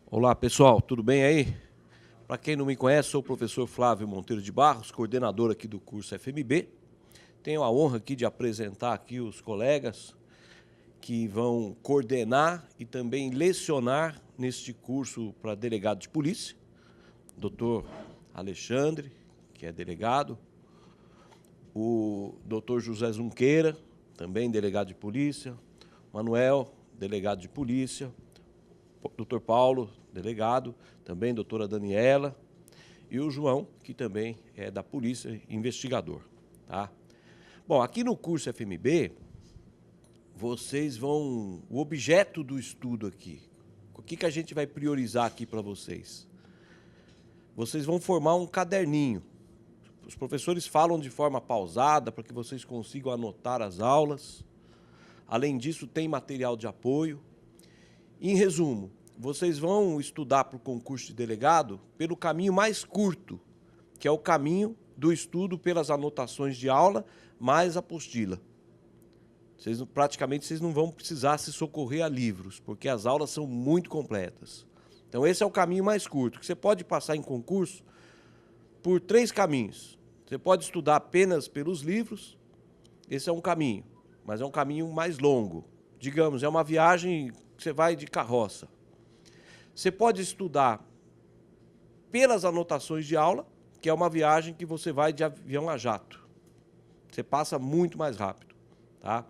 Olá, pessoal, tudo bem aí? Para quem não me conhece, sou o professor Flávio Monteiro de Barros, coordenador aqui do curso FMB. Tenho a honra aqui de apresentar aqui os colegas que vão coordenar e também lecionar neste curso para delegado de polícia. Dr. Alexandre, que é delegado, o Dr. José Zunqueira, também delegado de polícia, Manuel, delegado de polícia, Dr. Paulo, delegado, também doutora Daniela, e o João, que também é da polícia, investigador. Tá? Bom, aqui no curso FMB, vocês vão... O objeto do estudo aqui, o que a gente vai priorizar aqui para vocês? Vocês vão formar um caderninho. Os professores falam de forma pausada para que vocês consigam anotar as aulas. Além disso, tem material de apoio. Em resumo, vocês vão estudar para o concurso de delegado pelo caminho mais curto, que é o caminho do estudo pelas anotações de aula mais apostila. Praticamente vocês não vão precisar se socorrer a livros, porque as aulas são muito completas. Então esse é o caminho mais curto, que você pode passar em concurso por 3 caminhos. Você pode estudar apenas pelos livros, esse é um caminho, mas é um caminho mais longo. Digamos, é uma viagem que você vai de carroça. Você pode estudar pelas anotações de aula, que é uma viagem que você vai de avião a jato. Você passa muito mais rápido, tá?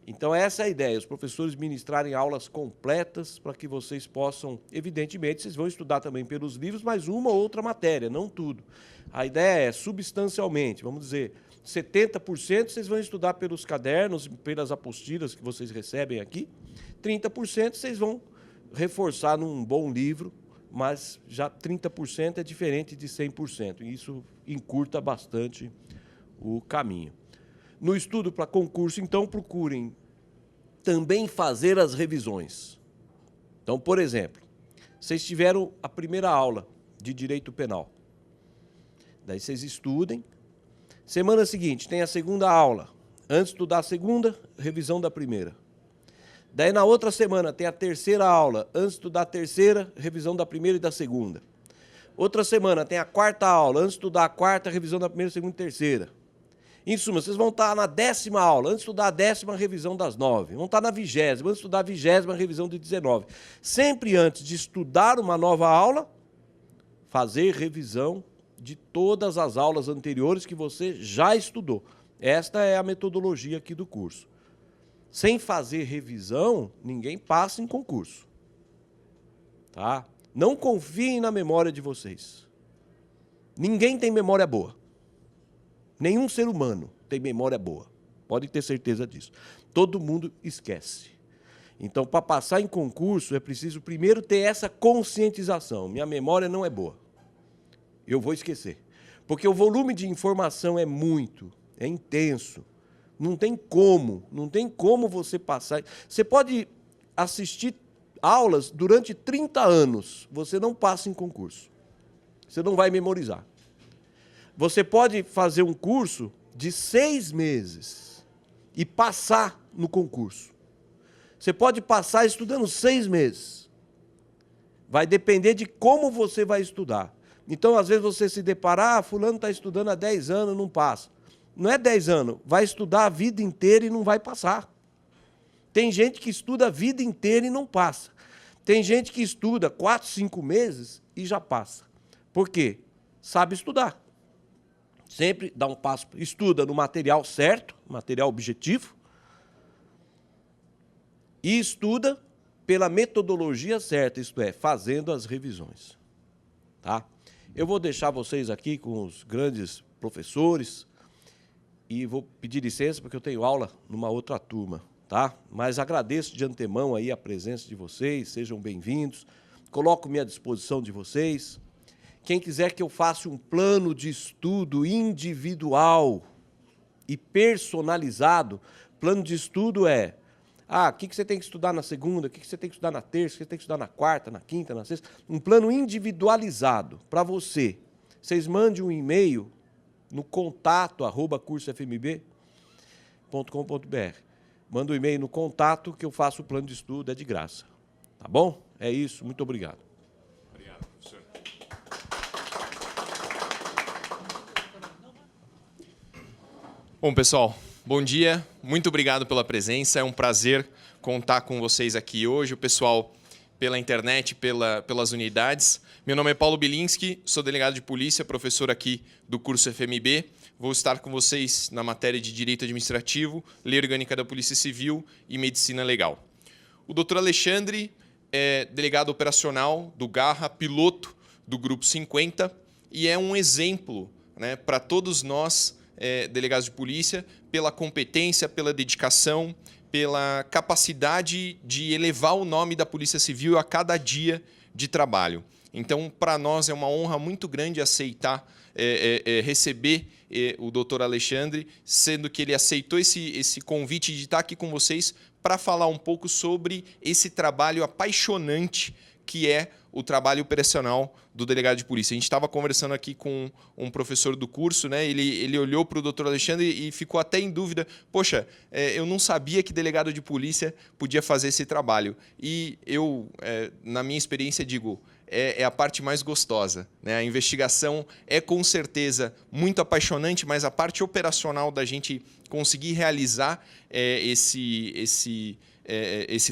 Então essa é a ideia, os professores ministrarem aulas completas para que vocês possam, evidentemente, vocês vão estudar também pelos livros, mas uma ou outra matéria, não tudo. A ideia é, substancialmente, vamos dizer, 70% vocês vão estudar pelos cadernos, pelas apostilas que vocês recebem aqui, 30% vocês vão reforçar num bom livro, mas já 30% é diferente de 100%, e isso encurta bastante o caminho. No estudo para concurso, então, procurem também fazer as revisões. Então, por exemplo, vocês tiveram a primeira aula de Direito Penal. Daí vocês estudem. Semana seguinte, tem a segunda aula. Antes de estudar a segunda, revisão da primeira. Daí, na outra semana, tem a terceira aula. Antes de estudar a terceira, revisão da primeira e da segunda. Outra semana, tem a quarta aula. Antes de estudar a quarta, revisão da primeira, segunda e terceira. Em suma, vocês vão estar na 10ª aula, antes de estudar a 10ª, revisão das 9. Vão estar na 20ª, antes de estudar a 20ª, revisão de 19. Sempre antes de estudar uma nova aula, fazer revisão de todas as aulas anteriores que você já estudou. Esta é a metodologia aqui do curso. Sem fazer revisão, ninguém passa em concurso. Tá? Não confiem na memória de vocês. Ninguém tem memória boa. Nenhum ser humano tem memória boa, pode ter certeza disso. Todo mundo esquece. Então, para passar em concurso, é preciso primeiro ter essa conscientização. Minha memória não é boa, eu vou esquecer. Porque o volume de informação é muito, é intenso. Não tem como você passar. Você pode assistir aulas durante 30 anos, você não passa em concurso. Você não vai memorizar. Você pode fazer um curso de 6 meses e passar no concurso. Você pode passar estudando 6 meses. Vai depender de como você vai estudar. Então, às vezes, você se deparar, fulano está estudando há 10 anos, não passa. Não é 10 anos, vai estudar a vida inteira e não vai passar. Tem gente que estuda a vida inteira e não passa. Tem gente que estuda 4, 5 meses e já passa. Por quê? Sabe estudar. Sempre dá um passo, estuda no material certo, material objetivo, e estuda pela metodologia certa, isto é, fazendo as revisões. Tá? Eu vou deixar vocês aqui com os grandes professores e vou pedir licença porque eu tenho aula numa outra turma, tá? Mas agradeço de antemão aí a presença de vocês, sejam bem-vindos, coloco-me à disposição de vocês. Quem quiser que eu faça um plano de estudo individual e personalizado, plano de estudo é, o que você tem que estudar na segunda, o que você tem que estudar na terça, o que você tem que estudar na quarta, na quinta, na sexta, um plano individualizado para você. Vocês mandem um e-mail no contato@cursofmb.com.br. Manda um e-mail no contato que eu faço o plano de estudo, é de graça. Tá bom? É isso, muito obrigado. Bom, pessoal, bom dia. Muito obrigado pela presença. É um prazer contar com vocês aqui hoje, o pessoal pela internet, pelas unidades. Meu nome é Paulo Bilinski, sou delegado de polícia, professor aqui do curso FMB. Vou estar com vocês na matéria de Direito Administrativo, Lei Orgânica da Polícia Civil e Medicina Legal. O Dr. Alexandre é delegado operacional do Garra, piloto do Grupo 50, e é um exemplo, né, para todos nós, delegados de polícia, pela competência, pela dedicação, pela capacidade de elevar o nome da Polícia Civil a cada dia de trabalho. Então, para nós é uma honra muito grande aceitar, receber o Dr. Alexandre, sendo que ele aceitou esse convite de estar aqui com vocês para falar um pouco sobre esse trabalho apaixonante que é o trabalho operacional do delegado de polícia. A gente estava conversando aqui com um professor do curso, né? Ele olhou para o Dr. Alexandre e ficou até em dúvida. Poxa, eu não sabia que delegado de polícia podia fazer esse trabalho. E eu, na minha experiência, digo, é a parte mais gostosa, né? A investigação é, com certeza, muito apaixonante, mas a parte operacional da gente conseguir realizar esse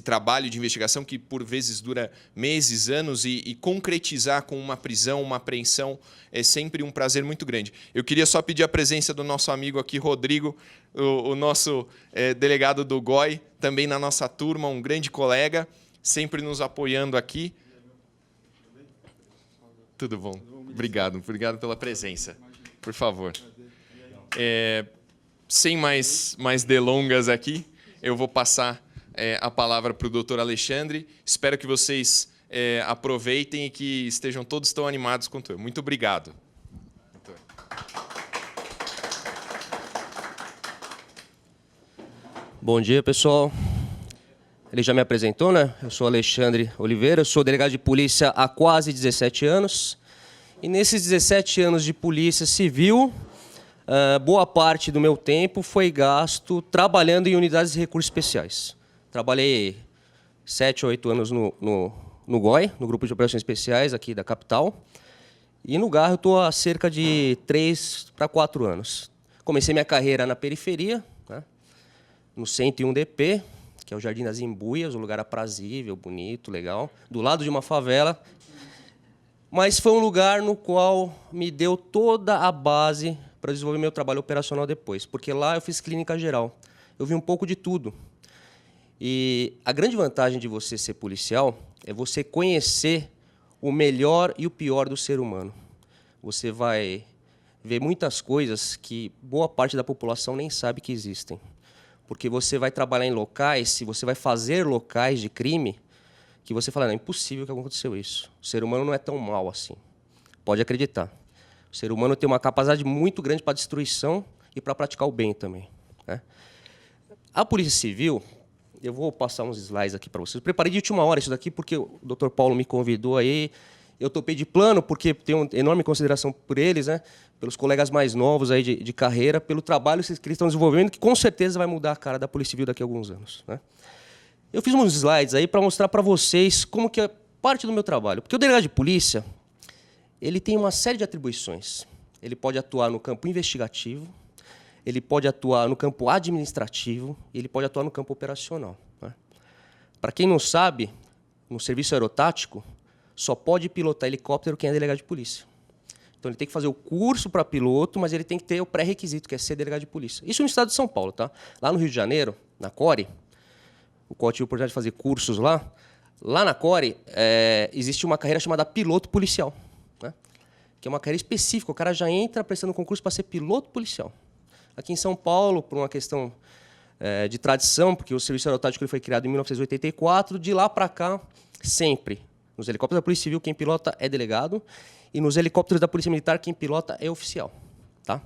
trabalho de investigação que, por vezes, dura meses, anos, e concretizar com uma prisão, uma apreensão, é sempre um prazer muito grande. Eu queria só pedir a presença do nosso amigo aqui, Rodrigo, o nosso delegado do GOI, também na nossa turma, um grande colega, sempre nos apoiando aqui. Tudo bom? Obrigado pela presença. Por favor. Sem mais delongas aqui, eu vou passar a palavra para o Dr. Alexandre. Espero que vocês aproveitem e que estejam todos tão animados quanto eu. Muito obrigado. Bom dia, pessoal. Ele já me apresentou, né? Eu sou Alexandre Oliveira, eu sou delegado de polícia há quase 17 anos. E nesses 17 anos de polícia civil, boa parte do meu tempo foi gasto trabalhando em unidades de recursos especiais. Trabalhei 7 ou 8 anos no GOI, no Grupo de Operações Especiais aqui da capital. E no Garra eu estou há cerca de 3 para 4 anos. Comecei minha carreira na periferia, né? No 101 DP, que é o Jardim das Imbuias, um lugar aprazível, bonito, legal, do lado de uma favela. Mas foi um lugar no qual me deu toda a base para desenvolver meu trabalho operacional depois, porque lá eu fiz clínica geral. Eu vi um pouco de tudo. E a grande vantagem de você ser policial é você conhecer o melhor e o pior do ser humano. Você vai ver muitas coisas que boa parte da população nem sabe que existem. Porque você vai trabalhar em locais, se você vai fazer locais de crime, que você fala, não, é impossível que aconteceu isso. O ser humano não é tão mau assim. Pode acreditar. O ser humano tem uma capacidade muito grande para destruição e para praticar o bem também, né? A Polícia Civil, eu vou passar uns slides aqui para vocês. Eu preparei de última hora isso daqui porque o Dr. Paulo me convidou aí. Eu topei de plano porque tenho enorme consideração por eles, né? Pelos colegas mais novos aí de carreira, pelo trabalho que eles estão desenvolvendo, que com certeza vai mudar a cara da Polícia Civil daqui a alguns anos, né? Eu fiz uns slides aí para mostrar para vocês como que é parte do meu trabalho. Porque o delegado de polícia, ele tem uma série de atribuições. Ele pode atuar no campo investigativo, ele pode atuar no campo administrativo e ele pode atuar no campo operacional, né? Para quem não sabe, no serviço aerotático, só pode pilotar helicóptero quem é delegado de polícia. Então, ele tem que fazer o curso para piloto, mas ele tem que ter o pré-requisito, que é ser delegado de polícia. Isso no estado de São Paulo, tá? Lá no Rio de Janeiro, na CORE, o qual eu tive a oportunidade de fazer cursos lá. Lá na CORE, existe uma carreira chamada piloto policial, né? Que é uma carreira específica. O cara já entra prestando concurso para ser piloto policial. Aqui em São Paulo, por uma questão de tradição, porque o serviço aerotático ele foi criado em 1984, de lá para cá, sempre. Nos helicópteros da Polícia Civil, quem pilota é delegado, e nos helicópteros da Polícia Militar, quem pilota é oficial, tá?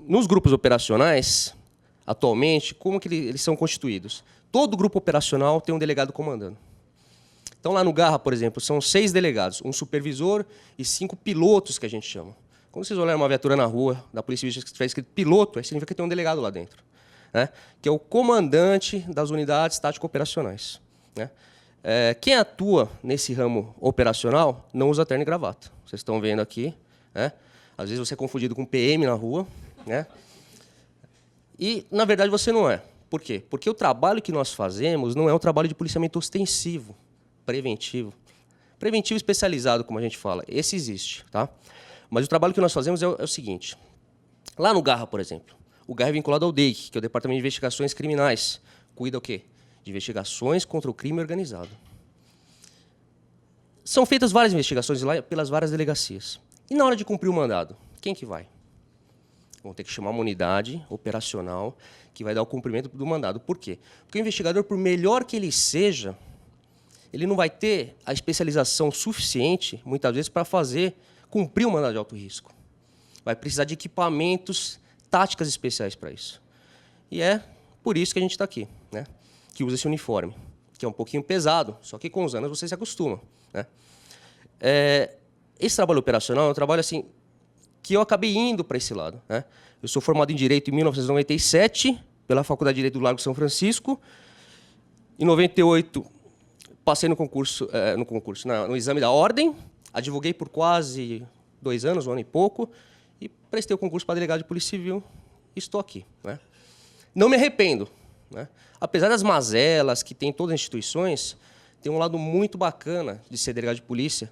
Nos grupos operacionais, atualmente, como que eles são constituídos? Todo grupo operacional tem um delegado comandando. Então, lá no Garra, por exemplo, são 6 delegados, um supervisor e 5 pilotos, que a gente chama. Quando vocês olharem uma viatura na rua da Polícia Civil que tiver escrito piloto, aí significa que tem um delegado lá dentro, né? Que é o comandante das unidades tático-operacionais, né? Quem atua nesse ramo operacional não usa terno e gravata. Vocês estão vendo aqui, né? Às vezes você é confundido com PM na rua, né? E, na verdade, você não é. Por quê? Porque o trabalho que nós fazemos não é um trabalho de policiamento ostensivo, preventivo. Preventivo especializado, como a gente fala. Esse existe, tá? Mas o trabalho que nós fazemos é o seguinte. Lá no Garra, por exemplo, o Garra é vinculado ao DEIC, que é o Departamento de Investigações Criminais. Cuida o quê? De investigações contra o crime organizado. São feitas várias investigações lá pelas várias delegacias. E na hora de cumprir o mandado, quem que vai? Vão ter que chamar uma unidade operacional que vai dar o cumprimento do mandado. Por quê? Porque o investigador, por melhor que ele seja, ele não vai ter a especialização suficiente, muitas vezes, para cumprir o mandado de alto risco. Vai precisar de equipamentos, táticas especiais para isso. E é por isso que a gente está aqui, né? Que usa esse uniforme, que é um pouquinho pesado, só que com os anos você se acostuma, né? Esse trabalho operacional é um trabalho assim, que eu acabei indo para esse lado, né? Eu sou formado em Direito em 1997, pela Faculdade de Direito do Largo São Francisco. Em 98, passei no exame da ordem, advoguei por quase 2 anos, 1 ano e pouco, e prestei o concurso para delegado de Polícia Civil e estou aqui, né? Não me arrependo, né? Apesar das mazelas que tem todas as instituições, tem um lado muito bacana de ser delegado de polícia,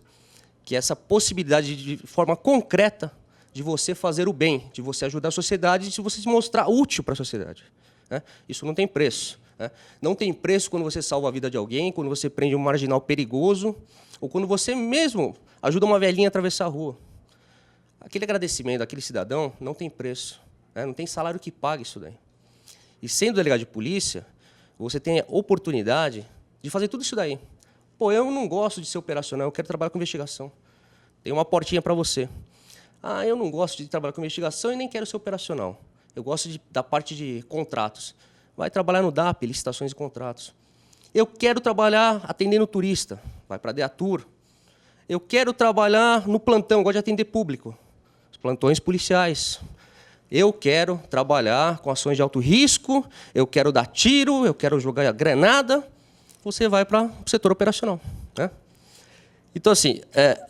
que é essa possibilidade de forma concreta de você fazer o bem, de você ajudar a sociedade, de você se mostrar útil para a sociedade, né? Isso não tem preço, né? Não tem preço quando você salva a vida de alguém, quando você prende um marginal perigoso, ou quando você mesmo ajuda uma velhinha a atravessar a rua. Aquele agradecimento daquele cidadão não tem preço, né? Não tem salário que pague isso daí. E sendo delegado de polícia, você tem a oportunidade de fazer tudo isso daí. Pô, eu não gosto de ser operacional, eu quero trabalhar com investigação. Tem uma portinha para você. Ah, eu não gosto de trabalhar com investigação e nem quero ser operacional. Eu gosto da parte de contratos. Vai trabalhar no DAP, licitações e contratos. Eu quero trabalhar atendendo turista. Vai para a DEATUR. Eu quero trabalhar no plantão, gosto de atender público. Os plantões policiais. Eu quero trabalhar com ações de alto risco, eu quero dar tiro, eu quero jogar granada. Você vai para o setor operacional, né? Então, assim,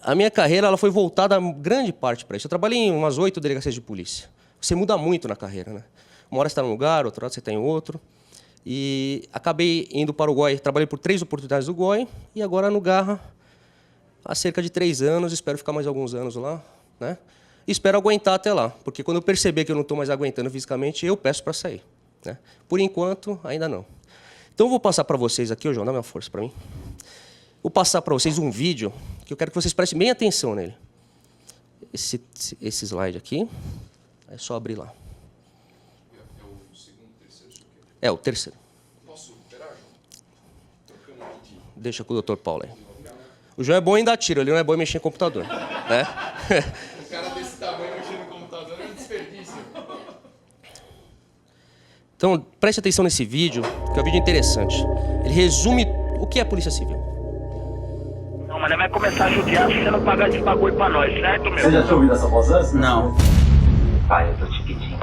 a minha carreira ela foi voltada grande parte para isso. Eu trabalhei em umas 8 delegacias de polícia. Você muda muito na carreira, né? Uma hora você está num lugar, outra hora você está em outro. E acabei indo para o GOI. Trabalhei por 3 oportunidades do GOI e agora no Garra há cerca de 3 anos. Espero ficar mais alguns anos lá, né? E espero aguentar até lá, porque quando eu perceber que eu não estou mais aguentando fisicamente, eu peço para sair, né? Por enquanto, ainda não. Então, eu vou passar para vocês aqui, João, dá minha força para mim. Vou passar para vocês um vídeo que eu quero que vocês prestem bem atenção nele. Esse slide aqui, é só abrir lá. É o segundo, terceiro? É, o terceiro. Posso operar, João? Trocando aqui de... Deixa com o Dr. Paulo aí. O João é bom em dar tiro, ele não é bom em mexer em computador, né? Um cara desse tamanho mexendo no computador é um desperdício. Então, preste atenção nesse vídeo, que é um vídeo interessante. Ele resume o que é a Polícia Civil. Não, mas ele vai começar a judiar se você não pagar esse bagulho pra nós, certo, meu? Você já tinha ouvido essa voz antes? Não. Pai, eu tô te pedindo.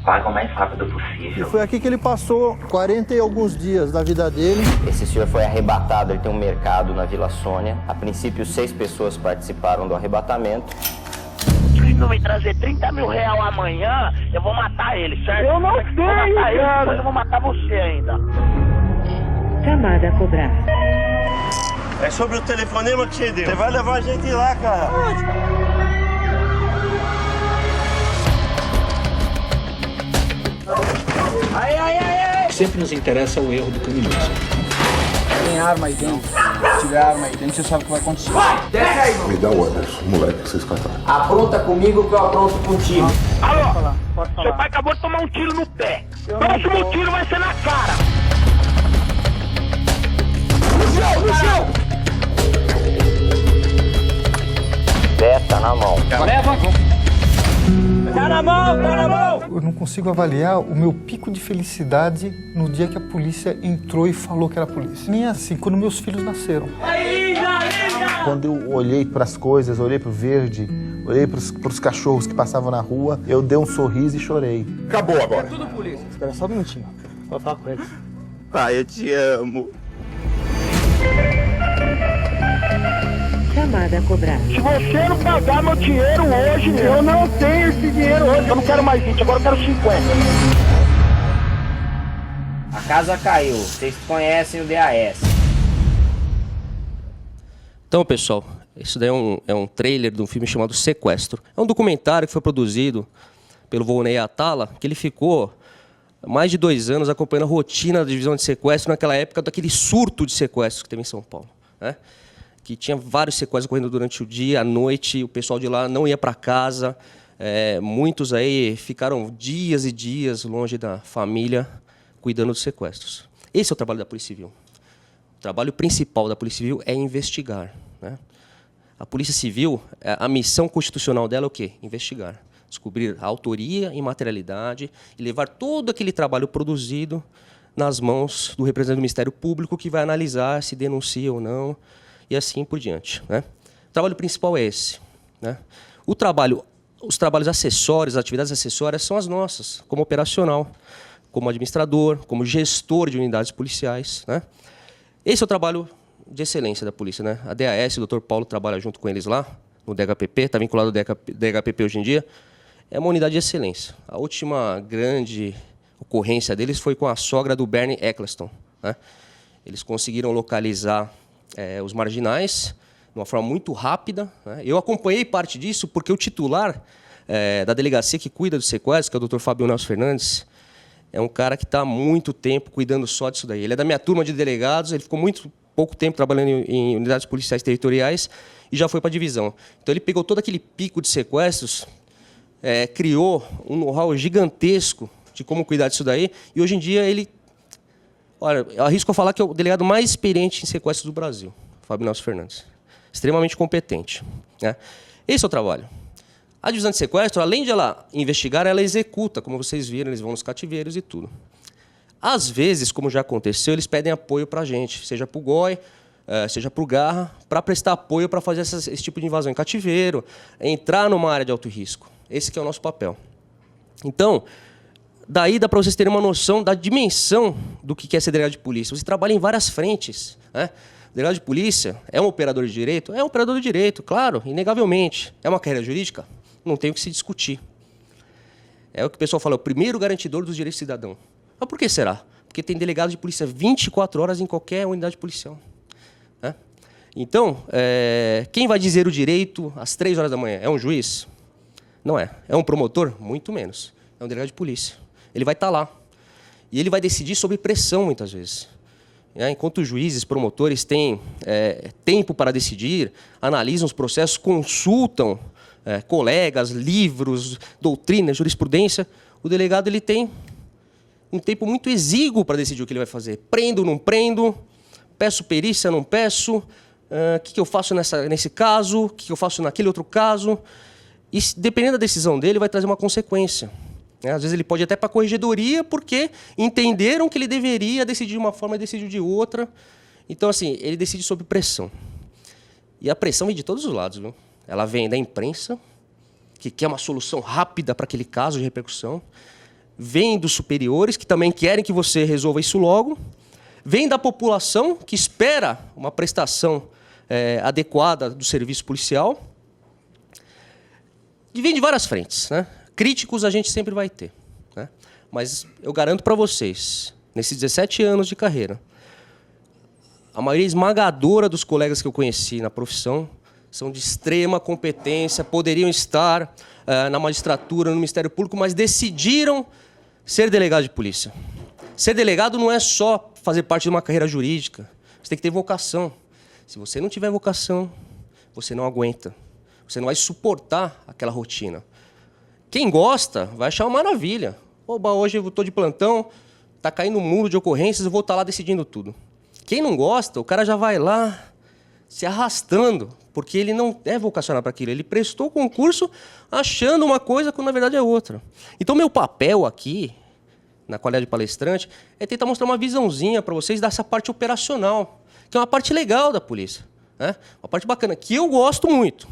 Paga o mais rápido possível. Foi aqui que ele passou 40 e alguns dias da vida dele. Esse senhor foi arrebatado, ele tem um mercado na Vila Sônia. A princípio, 6 pessoas participaram do arrebatamento. Se ele não me trazer 30 mil reais amanhã, eu vou matar ele, certo? Eu não sei, cara. Depois eu vou matar você ainda. Chamada a cobrar. É sobre o telefonema que você deu. Você vai levar a gente lá, cara. Sempre nos interessa o erro do criminoso. Tem arma aí dentro. Se tiver arma aí dentro, você sabe o que vai acontecer. Vai, desce aí, mano. Me dá o Anderson, moleque que vocês cataram. Apronta comigo que eu apronto contigo. Alô? Seu pai acabou de tomar um tiro no pé. Próximo tiro vai ser na cara. No chão! Pé, tá na mão. Leva! Tá na mão! Eu não consigo avaliar o meu pico de felicidade no dia que a polícia entrou e falou que era a polícia. Nem assim, quando meus filhos nasceram. Quando eu olhei para as coisas, olhei para o verde, olhei para os cachorros que passavam na rua, eu dei um sorriso e chorei. Acabou agora. É tudo polícia. Espera só um minutinho. Vou falar com ele. Pai, eu te amo. Chamada Chamada a cobrar. Se você não pagar meu dinheiro hoje, eu não tenho esse dinheiro hoje. Eu não quero mais 20, agora eu quero 50. A casa caiu. Vocês conhecem o DAS. Então, pessoal, isso daí é um trailer de um filme chamado Sequestro. É um documentário que foi produzido pelo Volney Atala, que ele ficou mais de 2 anos acompanhando a rotina da divisão de sequestro naquela época daquele surto de sequestros que teve em São Paulo, né? Que tinha vários sequestros ocorrendo durante o dia, à noite, o pessoal de lá não ia para casa, muitos aí ficaram dias e dias longe da família cuidando dos sequestros. Esse é o trabalho da Polícia Civil. O trabalho principal da Polícia Civil é investigar, né? A Polícia Civil, a missão constitucional dela é o quê? Investigar. Descobrir a autoria e materialidade e levar todo aquele trabalho produzido nas mãos do representante do Ministério Público, que vai analisar se denuncia ou não, e assim por diante, né? O trabalho principal é esse, né? Os trabalhos acessórios, as atividades acessórias são as nossas, como operacional, como administrador, como gestor de unidades policiais, né? Esse é o trabalho de excelência da polícia, né? A DAS, o Dr. Paulo trabalha junto com eles lá, no DHPP, está vinculado ao DHPP hoje em dia. É uma unidade de excelência. A última grande ocorrência deles foi com a sogra do Bernie Eccleston, né? Eles conseguiram localizar os marginais de uma forma muito rápida, né? Eu acompanhei parte disso porque o titular da delegacia que cuida do sequestro, que é o Dr. Fábio Nelson Fernandes, é um cara que está há muito tempo cuidando só disso daí. Ele é da minha turma de delegados, ele ficou muito pouco tempo trabalhando em unidades policiais territoriais e já foi para a divisão. Então ele pegou todo aquele pico de sequestros, criou um know-how gigantesco de como cuidar disso daí, e hoje em dia ele... Olha, eu arrisco a falar que é o delegado mais experiente em sequestros do Brasil, Fábio Nelson Fernandes. Extremamente competente, né? Esse é o trabalho. A divisão de sequestro, além de ela investigar, ela executa, como vocês viram, eles vão nos cativeiros e tudo. Às vezes, como já aconteceu, eles pedem apoio para a gente, seja para o GOI, seja para o Garra, para prestar apoio para fazer esse tipo de invasão em cativeiro, entrar numa área de alto risco. Esse que é o nosso papel. Então, daí dá para vocês terem uma noção da dimensão do que é ser delegado de polícia. Você trabalha em várias frentes, né? O delegado de polícia é um operador de direito? É um operador de direito, claro, inegavelmente. É uma carreira jurídica? Não tem o que se discutir. É o que o pessoal fala, é o primeiro garantidor dos direitos do cidadão. Mas por que será? Porque tem delegado de polícia 24 horas em qualquer unidade policial, né? Então, quem vai dizer o direito às 3 horas da manhã? É um juiz? Não é. É um promotor? Muito menos. É um delegado de polícia. Ele vai estar lá. E ele vai decidir sob pressão, muitas vezes. Enquanto os juízes, promotores têm tempo para decidir, analisam os processos, consultam colegas, livros, doutrina, jurisprudência, o delegado ele tem um tempo muito exíguo para decidir o que ele vai fazer. Prendo, não prendo, peço perícia, não peço, o que eu faço nesse caso, o que eu faço naquele outro caso. E, dependendo da decisão dele, vai trazer uma consequência. Às vezes ele pode ir até para a corregedoria porque entenderam que ele deveria decidir de uma forma e decidiu de outra. Então, assim, ele decide sob pressão. E a pressão vem de todos os lados, viu? Ela vem da imprensa, que quer uma solução rápida para aquele caso de repercussão. Vem dos superiores, que também querem que você resolva isso logo. Vem da população, que espera uma prestação adequada do serviço policial. E vem de várias frentes, né? Críticos a gente sempre vai ter, né? Mas eu garanto para vocês, nesses 17 anos de carreira, a maioria esmagadora dos colegas que eu conheci na profissão são de extrema competência, poderiam estar na magistratura, no Ministério Público, mas decidiram ser delegado de polícia. Ser delegado não é só fazer parte de uma carreira jurídica, você tem que ter vocação. Se você não tiver vocação, você não aguenta, você não vai suportar aquela rotina. Quem gosta vai achar uma maravilha. Oba, hoje eu estou de plantão, está caindo um muro de ocorrências, eu vou estar lá decidindo tudo. Quem não gosta, o cara já vai lá se arrastando, porque ele não é vocacionado para aquilo. Ele prestou o concurso achando uma coisa quando na verdade é outra. Então, meu papel aqui, na qualidade de palestrante, é tentar mostrar uma visãozinha para vocês dessa parte operacional, que é uma parte legal da polícia, né? Uma parte bacana, que eu gosto muito.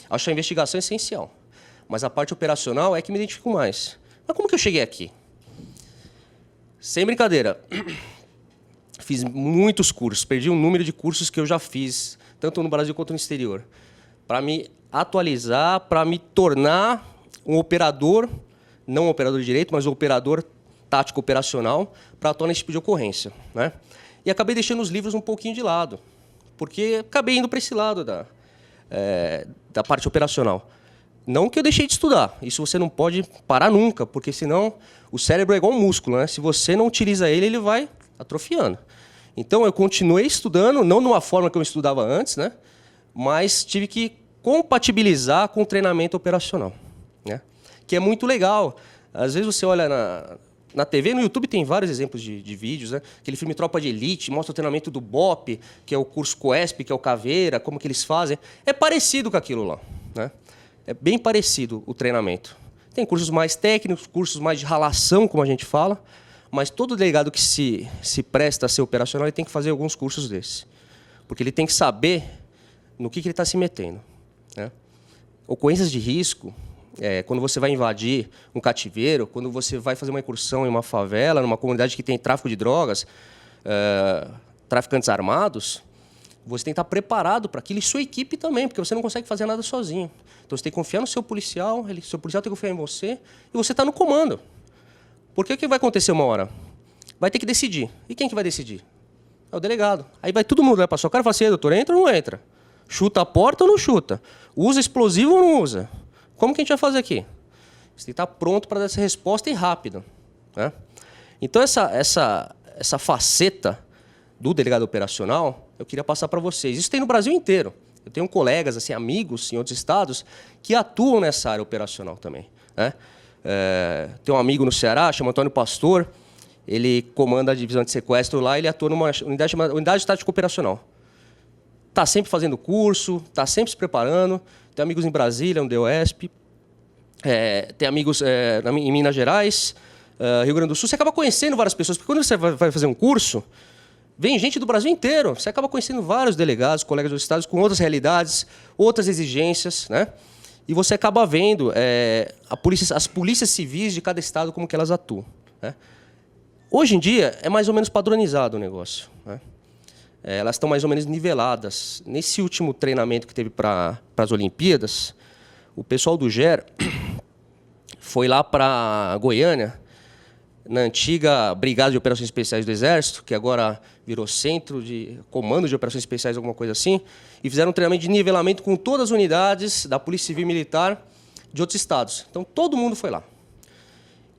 Acho a investigação essencial. Mas a parte operacional é que me identifico mais. Mas como que eu cheguei aqui? Sem brincadeira. Fiz muitos cursos, perdi o número de cursos que eu já fiz, tanto no Brasil quanto no exterior. para me atualizar, para me tornar um operador, não um operador de direito, mas um operador tático operacional para atuar nesse tipo de ocorrência, né? E acabei deixando os livros um pouquinho de lado, porque acabei indo para esse lado da parte operacional. Não que eu deixei de estudar, isso você não pode parar nunca, porque senão o cérebro é igual um músculo, né? Se você não utiliza ele, ele vai atrofiando. Então eu continuei estudando, não de uma forma que eu estudava antes, né? Mas tive que compatibilizar com o treinamento operacional, né? Que é muito legal. Às vezes você olha na TV, no YouTube tem vários exemplos de vídeos, né? Aquele filme Tropa de Elite, mostra o treinamento do BOP, que é o curso COESP, que é o Caveira, como que eles fazem. É parecido com aquilo lá, né? É bem parecido o treinamento. Tem cursos mais técnicos, cursos mais de ralação, como a gente fala, mas todo delegado que se presta a ser operacional, ele tem que fazer alguns cursos desses. Porque ele tem que saber no que ele está se metendo, né? Ocorrências de risco, quando você vai invadir um cativeiro, quando você vai fazer uma incursão em uma favela, numa comunidade que tem tráfico de drogas, traficantes armados, você tem que estar preparado para aquilo e sua equipe também, porque você não consegue fazer nada sozinho. Então você tem que confiar no seu policial, seu policial tem que confiar em você, e você está no comando. Porque o que vai acontecer uma hora? Vai ter que decidir. E quem que vai decidir? É o delegado. Aí vai todo mundo lá para sua cara e fala assim: doutor, entra ou não entra? Chuta a porta ou não chuta? Usa explosivo ou não usa? Como que a gente vai fazer aqui? Você tem que estar pronto para dar essa resposta e rápido, né? Então essa faceta do delegado operacional, eu queria passar para vocês. Isso tem no Brasil inteiro. Eu tenho colegas, assim, amigos em outros estados que atuam nessa área operacional também, né? Tem um amigo no Ceará, chama Antônio Pastor, ele comanda a divisão de sequestro lá, ele atua numa unidade chamada Unidade de Tática Operacional. Está sempre fazendo curso, está sempre se preparando. Tem amigos em Brasília, no DOESP, tem amigos em Minas Gerais, Rio Grande do Sul. Você acaba conhecendo várias pessoas, porque quando você vai fazer um curso, vem gente do Brasil inteiro. Você acaba conhecendo vários delegados, colegas dos estados com outras realidades, outras exigências, né? E você acaba vendo as polícias civis de cada estado, como que elas atuam, né? Hoje em dia, é mais ou menos padronizado o negócio, né? Elas estão mais ou menos niveladas. Nesse último treinamento que teve para as Olimpíadas, o pessoal do GER foi lá para Goiânia, na antiga Brigada de Operações Especiais do Exército, que agora virou Centro de Comando de Operações Especiais, alguma coisa assim, e fizeram um treinamento de nivelamento com todas as unidades da Polícia Civil e Militar de outros estados. Então, todo mundo foi lá.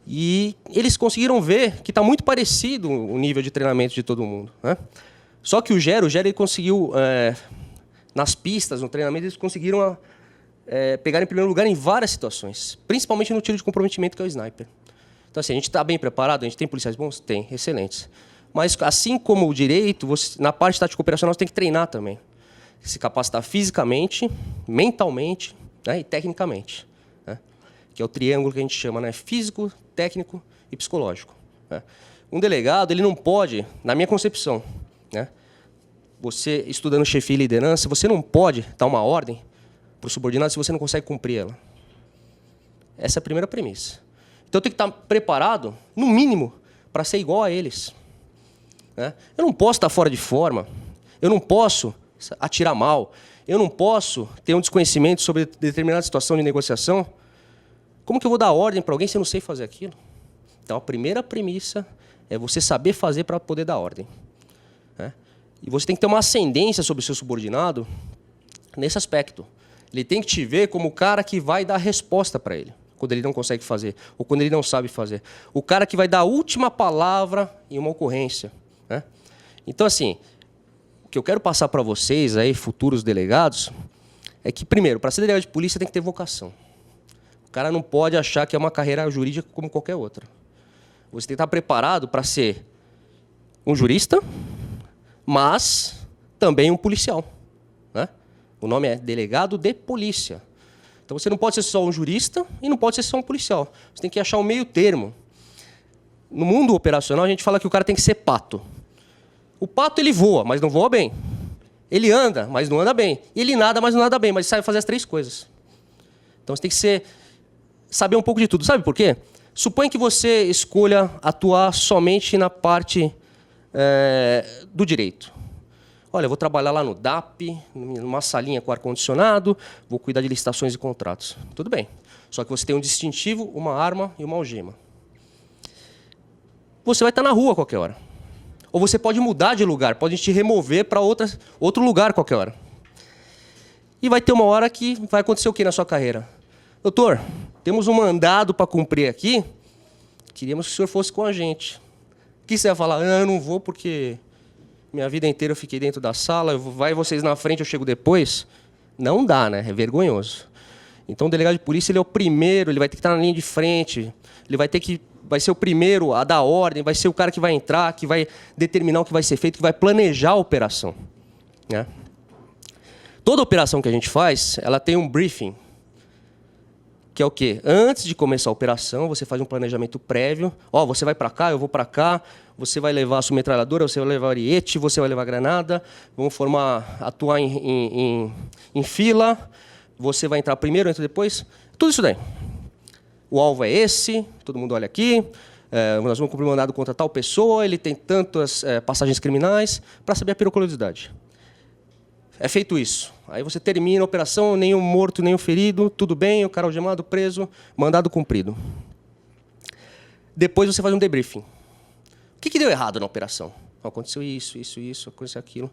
E eles conseguiram ver que está muito parecido o nível de treinamento de todo mundo, né? Só que o GER ele conseguiu, nas pistas, no treinamento, eles conseguiram pegar em primeiro lugar em várias situações, principalmente no tiro de comprometimento, que é o sniper. Então, assim, a gente está bem preparado, a gente tem policiais bons? Tem, excelentes. Mas, assim como o direito, na parte tática operacional, você tem que treinar também. Se capacitar fisicamente, mentalmente, né, e tecnicamente, né? Que é o triângulo que a gente chama, né? Físico, técnico e psicológico, né? Um delegado, ele não pode, na minha concepção, né? Você, estudando chefia e liderança, você não pode dar uma ordem para o subordinado se você não consegue cumprir ela. Essa é a primeira premissa. Então, eu tenho que estar preparado, no mínimo, para ser igual a eles, né? Eu não posso estar fora de forma, eu não posso atirar mal, eu não posso ter um desconhecimento sobre determinada situação de negociação. Como que eu vou dar ordem para alguém se eu não sei fazer aquilo? Então, a primeira premissa é você saber fazer para poder dar ordem, né? E você tem que ter uma ascendência sobre o seu subordinado nesse aspecto. Ele tem que te ver como o cara que vai dar resposta para ele, quando ele não consegue fazer, ou quando ele não sabe fazer. O cara que vai dar a última palavra em uma ocorrência, né? Então, assim, o que eu quero passar para vocês, aí, futuros delegados, é que, primeiro, para ser delegado de polícia tem que ter vocação. O cara não pode achar que é uma carreira jurídica como qualquer outra. Você tem que estar preparado para ser um jurista, mas também um policial, né? O nome é delegado de polícia. Então, você não pode ser só um jurista e não pode ser só um policial. Você tem que achar um meio termo. No mundo operacional, a gente fala que o cara tem que ser pato. O pato, ele voa, mas não voa bem. Ele anda, mas não anda bem. E ele nada, mas não nada bem, mas sabe fazer as três coisas. Então, você tem que saber um pouco de tudo. Sabe por quê? Suponha que você escolha atuar somente na parte do direito. Olha, eu vou trabalhar lá no DAP, numa salinha com ar-condicionado, vou cuidar de licitações e contratos. Tudo bem. Só que você tem um distintivo, uma arma e uma algema. Você vai estar na rua a qualquer hora. Ou você pode mudar de lugar, pode te remover para outro lugar a qualquer hora. E vai ter uma hora que vai acontecer o quê na sua carreira? Doutor, temos um mandado para cumprir aqui, queríamos que o senhor fosse com a gente. O que você vai falar? Eu não vou porque minha vida inteira eu fiquei dentro da sala, vai vocês na frente, eu chego depois. Não dá, né? É vergonhoso. Então o delegado de polícia ele é o primeiro, ele vai ter que estar na linha de frente, ele vai ser o primeiro a dar ordem, vai ser o cara que vai entrar, que vai determinar o que vai ser feito, que vai planejar a operação. Né? Toda operação que a gente faz, ela tem um briefing, que é o quê? Antes de começar a operação, você faz um planejamento prévio. Ó, você vai para cá, eu vou para cá, você vai levar a sua metralhadora, você vai levar o ariete, você vai levar a granada, vamos atuar em fila, você vai entrar primeiro, entra depois, tudo isso daí. O alvo é esse, todo mundo olha aqui, nós vamos cumprir um mandado contra tal pessoa, ele tem tantas passagens criminais, para saber a periculosidade. É feito isso. Aí você termina a operação, nenhum morto, nenhum ferido, tudo bem, o cara algemado, preso, mandado cumprido. Depois você faz um debriefing. O que deu errado na operação? Aconteceu isso, aconteceu aquilo.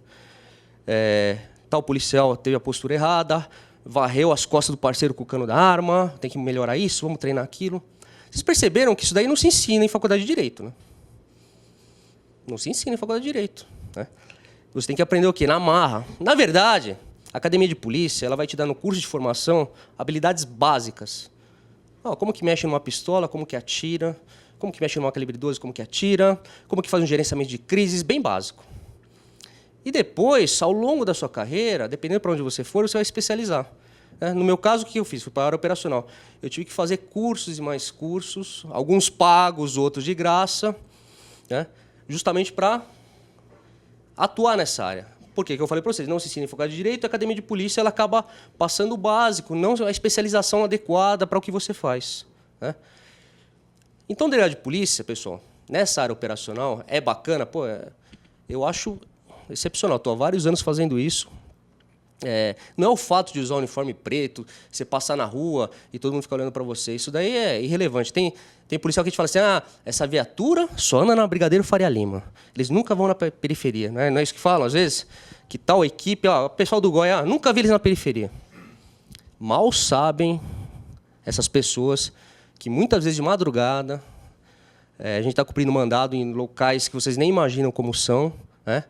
Tal policial teve a postura errada, varreu as costas do parceiro com o cano da arma, tem que melhorar isso, vamos treinar aquilo. Vocês perceberam que isso daí não se ensina em faculdade de Direito, né? Não se ensina em faculdade de Direito, né? Você tem que aprender o quê? Na marra. Na verdade, a academia de polícia ela vai te dar no curso de formação habilidades básicas. Como que mexe numa pistola, como que atira, como que mexe numa calibre 12, como que atira, como que faz um gerenciamento de crises, bem básico. E depois, ao longo da sua carreira, dependendo para onde você for, você vai especializar. No meu caso, o que eu fiz? Fui para a área operacional. Eu tive que fazer cursos e mais cursos, alguns pagos, outros de graça, né? Justamente para atuar nessa área. Por quê? Que eu falei para vocês, não se ensina em faculdade de Direito, a academia de polícia ela acaba passando o básico, não a especialização adequada para o que você faz. Né? Então, o delegado de polícia, pessoal, nessa área operacional, é bacana, eu acho excepcional. Estou há vários anos fazendo isso. Não é o fato de usar o uniforme preto, você passar na rua e todo mundo ficar olhando para você. Isso daí é irrelevante. Tem policial que te fala assim, essa viatura só anda na Brigadeiro Faria Lima. Eles nunca vão na periferia. Não é isso que falam, às vezes? Que tal equipe, o pessoal do Goiás, nunca vi eles na periferia. Mal sabem essas pessoas que muitas vezes de madrugada, a gente está cumprindo mandado em locais que vocês nem imaginam como são, né?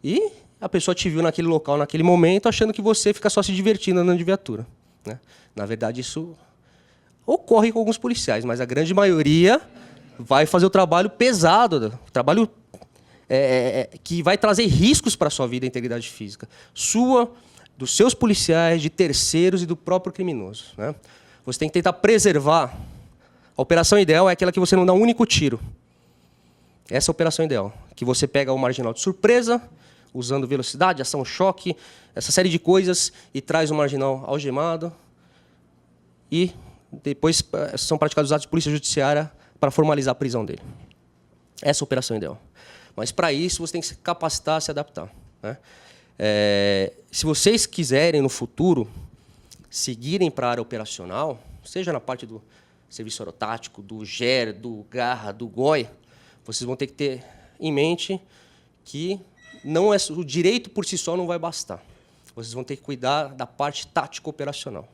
E a pessoa te viu naquele local, naquele momento, achando que você fica só se divertindo andando de viatura. Né? Na verdade, isso ocorre com alguns policiais, mas a grande maioria vai fazer o trabalho pesado, o trabalho que vai trazer riscos para a sua vida e integridade física. Sua, dos seus policiais, de terceiros e do próprio criminoso. Né? Você tem que tentar preservar. A operação ideal é aquela que você não dá um único tiro. Essa é a operação ideal. Que você pega o marginal de surpresa, usando velocidade, ação, choque, essa série de coisas, e traz o marginal algemado. E depois são praticados os atos de polícia judiciária para formalizar a prisão dele. Essa é a operação ideal. Mas, para isso, você tem que se capacitar, se adaptar. Né? Se vocês quiserem, no futuro, seguirem para a área operacional, seja na parte do serviço aerotático, do GER, do GARRA, do GOI, vocês vão ter que ter em mente que o direito por si só não vai bastar. Vocês vão ter que cuidar da parte tático-operacional.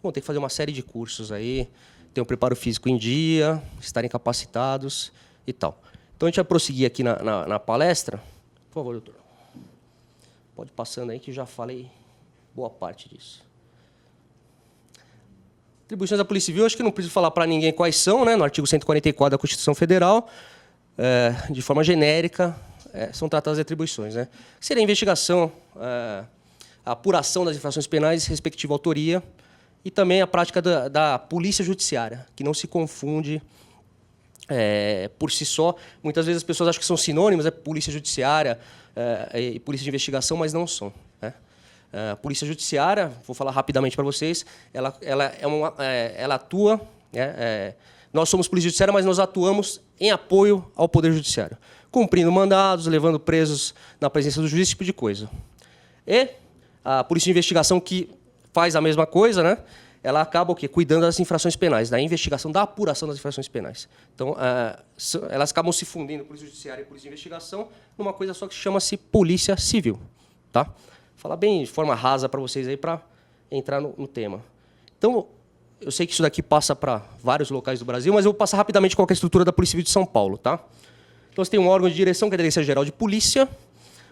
Vão ter que fazer uma série de cursos aí, ter um preparo físico em dia, estarem capacitados e tal. Então, a gente vai prosseguir aqui na palestra. Por favor, doutor. Pode ir passando aí, que já falei boa parte disso. Atribuições da Polícia Civil, acho que não preciso falar para ninguém quais são, né? No artigo 144 da Constituição Federal, de forma genérica, são tratadas as atribuições. Né? Seria a investigação, a apuração das infrações penais, respectiva autoria, e também a prática da polícia judiciária, que não se confunde por si só. Muitas vezes as pessoas acham que são sinônimos, polícia judiciária e polícia de investigação, mas não são. Né? A polícia judiciária, vou falar rapidamente para vocês, ela atua... nós somos polícia judiciária, mas nós atuamos em apoio ao Poder Judiciário. cumprindo mandados, levando presos na presença do juiz, esse tipo de coisa. E a Polícia de Investigação, que faz a mesma coisa, né? Ela acaba o quê? Cuidando das infrações penais, da investigação, da apuração das infrações penais. Então, elas acabam se fundindo, Polícia Judiciária e Polícia de Investigação, numa coisa só que chama-se Polícia Civil. Tá? Vou falar bem de forma rasa para vocês aí, para entrar no tema. Então, eu sei que isso daqui passa para vários locais do Brasil, mas eu vou passar rapidamente qual que é a estrutura da Polícia Civil de São Paulo. Tá? Então, você tem um órgão de direção, que é a Delegacia Geral de Polícia.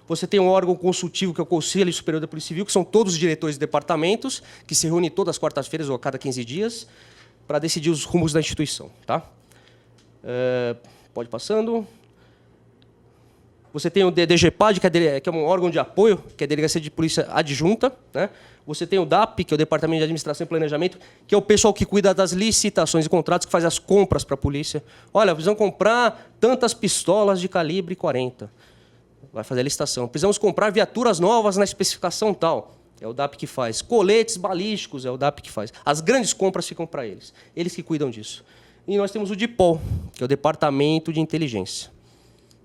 Você tem um órgão consultivo, que é o Conselho Superior da Polícia Civil, que são todos os diretores de departamentos, que se reúnem todas as quartas-feiras ou a cada 15 dias, para decidir os rumos da instituição. Tá? Pode ir passando. Você tem o DGPAD, que é um órgão de apoio, que é a Delegacia de Polícia Adjunta. Né? Você tem o DAP, que é o Departamento de Administração e Planejamento, que é o pessoal que cuida das licitações e contratos, que faz as compras para a polícia. Olha, precisamos comprar tantas pistolas de calibre 40. Vai fazer a licitação. Precisamos comprar viaturas novas na especificação tal. É o DAP que faz. Coletes balísticos, é o DAP que faz. As grandes compras ficam para eles. Eles que cuidam disso. E nós temos o DIPOL, que é o Departamento de Inteligência,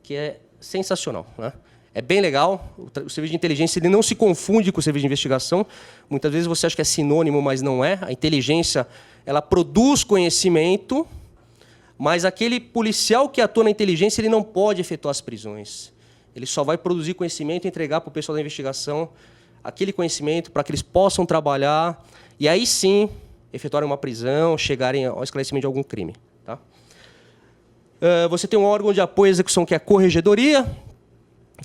que é sensacional. Né? É bem legal. O serviço de inteligência ele não se confunde com o serviço de investigação. Muitas vezes você acha que é sinônimo, mas não é. A inteligência ela produz conhecimento, mas aquele policial que atua na inteligência ele não pode efetuar as prisões. Ele só vai produzir conhecimento e entregar para o pessoal da investigação aquele conhecimento para que eles possam trabalhar e aí sim efetuarem uma prisão, chegarem ao esclarecimento de algum crime. Tá? Você tem um órgão de apoio à execução que é a Corregedoria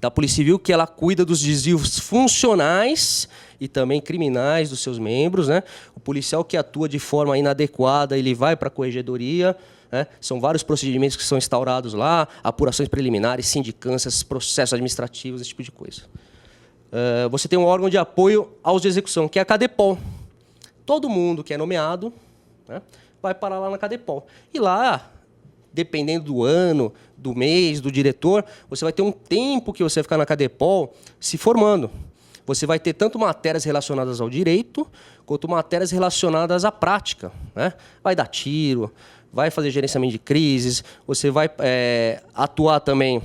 da Polícia Civil, que ela cuida dos desvios funcionais e também criminais dos seus membros. Né? O policial que atua de forma inadequada, ele vai para a Corregedoria. São vários procedimentos que são instaurados lá, apurações preliminares, sindicâncias, processos administrativos, esse tipo de coisa. Você tem um órgão de apoio aos de execução, que é a CADEPOL. Todo mundo que é nomeado vai parar lá na CADEPOL. E lá, dependendo do ano, do mês, do diretor, você vai ter um tempo que você vai ficar na CADEPOL se formando. Você vai ter tanto matérias relacionadas ao direito, quanto matérias relacionadas à prática. Vai dar tiro, vai fazer gerenciamento de crises, você vai atuar também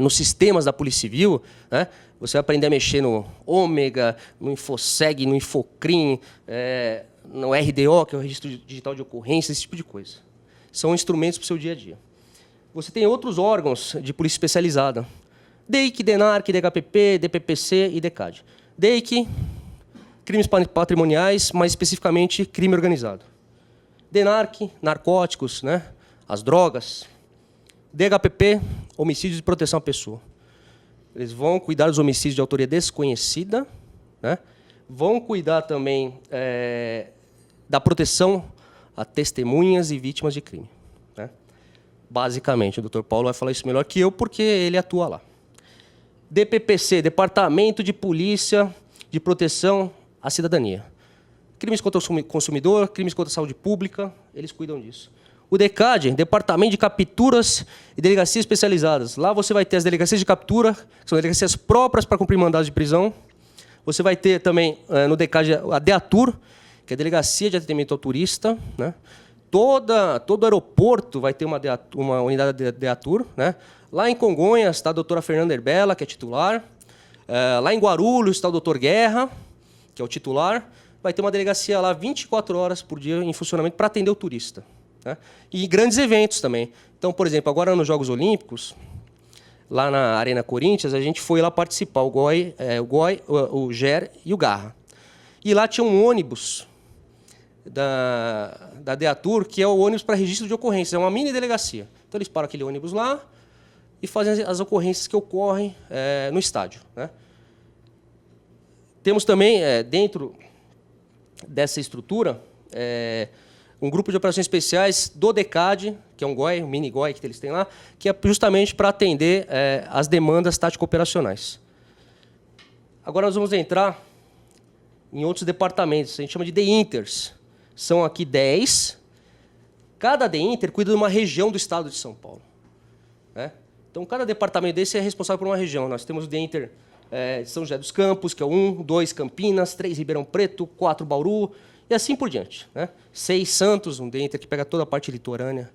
nos sistemas da Polícia Civil, né? Você vai aprender a mexer no Ômega, no Infoseg, no Infocrim, no RDO, que é o Registro Digital de Ocorrências, esse tipo de coisa. São instrumentos para o seu dia a dia. Você tem outros órgãos de polícia especializada. DEIC, DENARC, DHPP, DPPC e DECAD. DEIC, crimes patrimoniais, mais especificamente crime organizado. DENARC, narcóticos, né? As drogas. DHPP, homicídios de proteção à pessoa. Eles vão cuidar dos homicídios de autoria desconhecida, né? Vão cuidar também da proteção a testemunhas e vítimas de crime. Né? Basicamente, o Dr. Paulo vai falar isso melhor que eu, porque ele atua lá. DPPC, Departamento de Polícia de Proteção à Cidadania. Crimes contra o consumidor, crimes contra a saúde pública, eles cuidam disso. O DECAD, Departamento de Capturas e Delegacias Especializadas. Lá você vai ter as delegacias de captura, que são delegacias próprias para cumprir mandados de prisão. Você vai ter também, no DECAD, a DEATUR, que é a Delegacia de Atendimento ao Turista. Né? Todo aeroporto vai ter uma unidade de DEATUR. Né? Lá em Congonhas está a doutora Fernanda Herbella, que é titular. Lá em Guarulhos está o doutor Guerra, que é o titular. Vai ter uma delegacia lá 24 horas por dia em funcionamento para atender o turista. Né? E grandes eventos também. Então, por exemplo, agora nos Jogos Olímpicos, lá na Arena Corinthians, a gente foi lá participar, o Goi, o Ger e o Garra. E lá tinha um ônibus da DEATUR, que é o ônibus para registro de ocorrências, é uma mini delegacia. Então, eles param aquele ônibus lá e fazem as ocorrências que ocorrem no estádio. Né? Temos também, dentro dessa estrutura, um grupo de operações especiais do DECAD, que é um GOI, um mini GOI que eles têm lá, que é justamente para atender as demandas tático-operacionais. Agora nós vamos entrar em outros departamentos, a gente chama de DEINTERs. São aqui 10. Cada DEINTER cuida de uma região do estado de São Paulo. Né? Então, cada departamento desse é responsável por uma região. Nós temos o DEINTER de São José dos Campos, que é 1, 2 Campinas, 3 Ribeirão Preto, 4 Bauru, e assim por diante. Né? 6 Santos, um DEINTER que pega toda a parte litorânea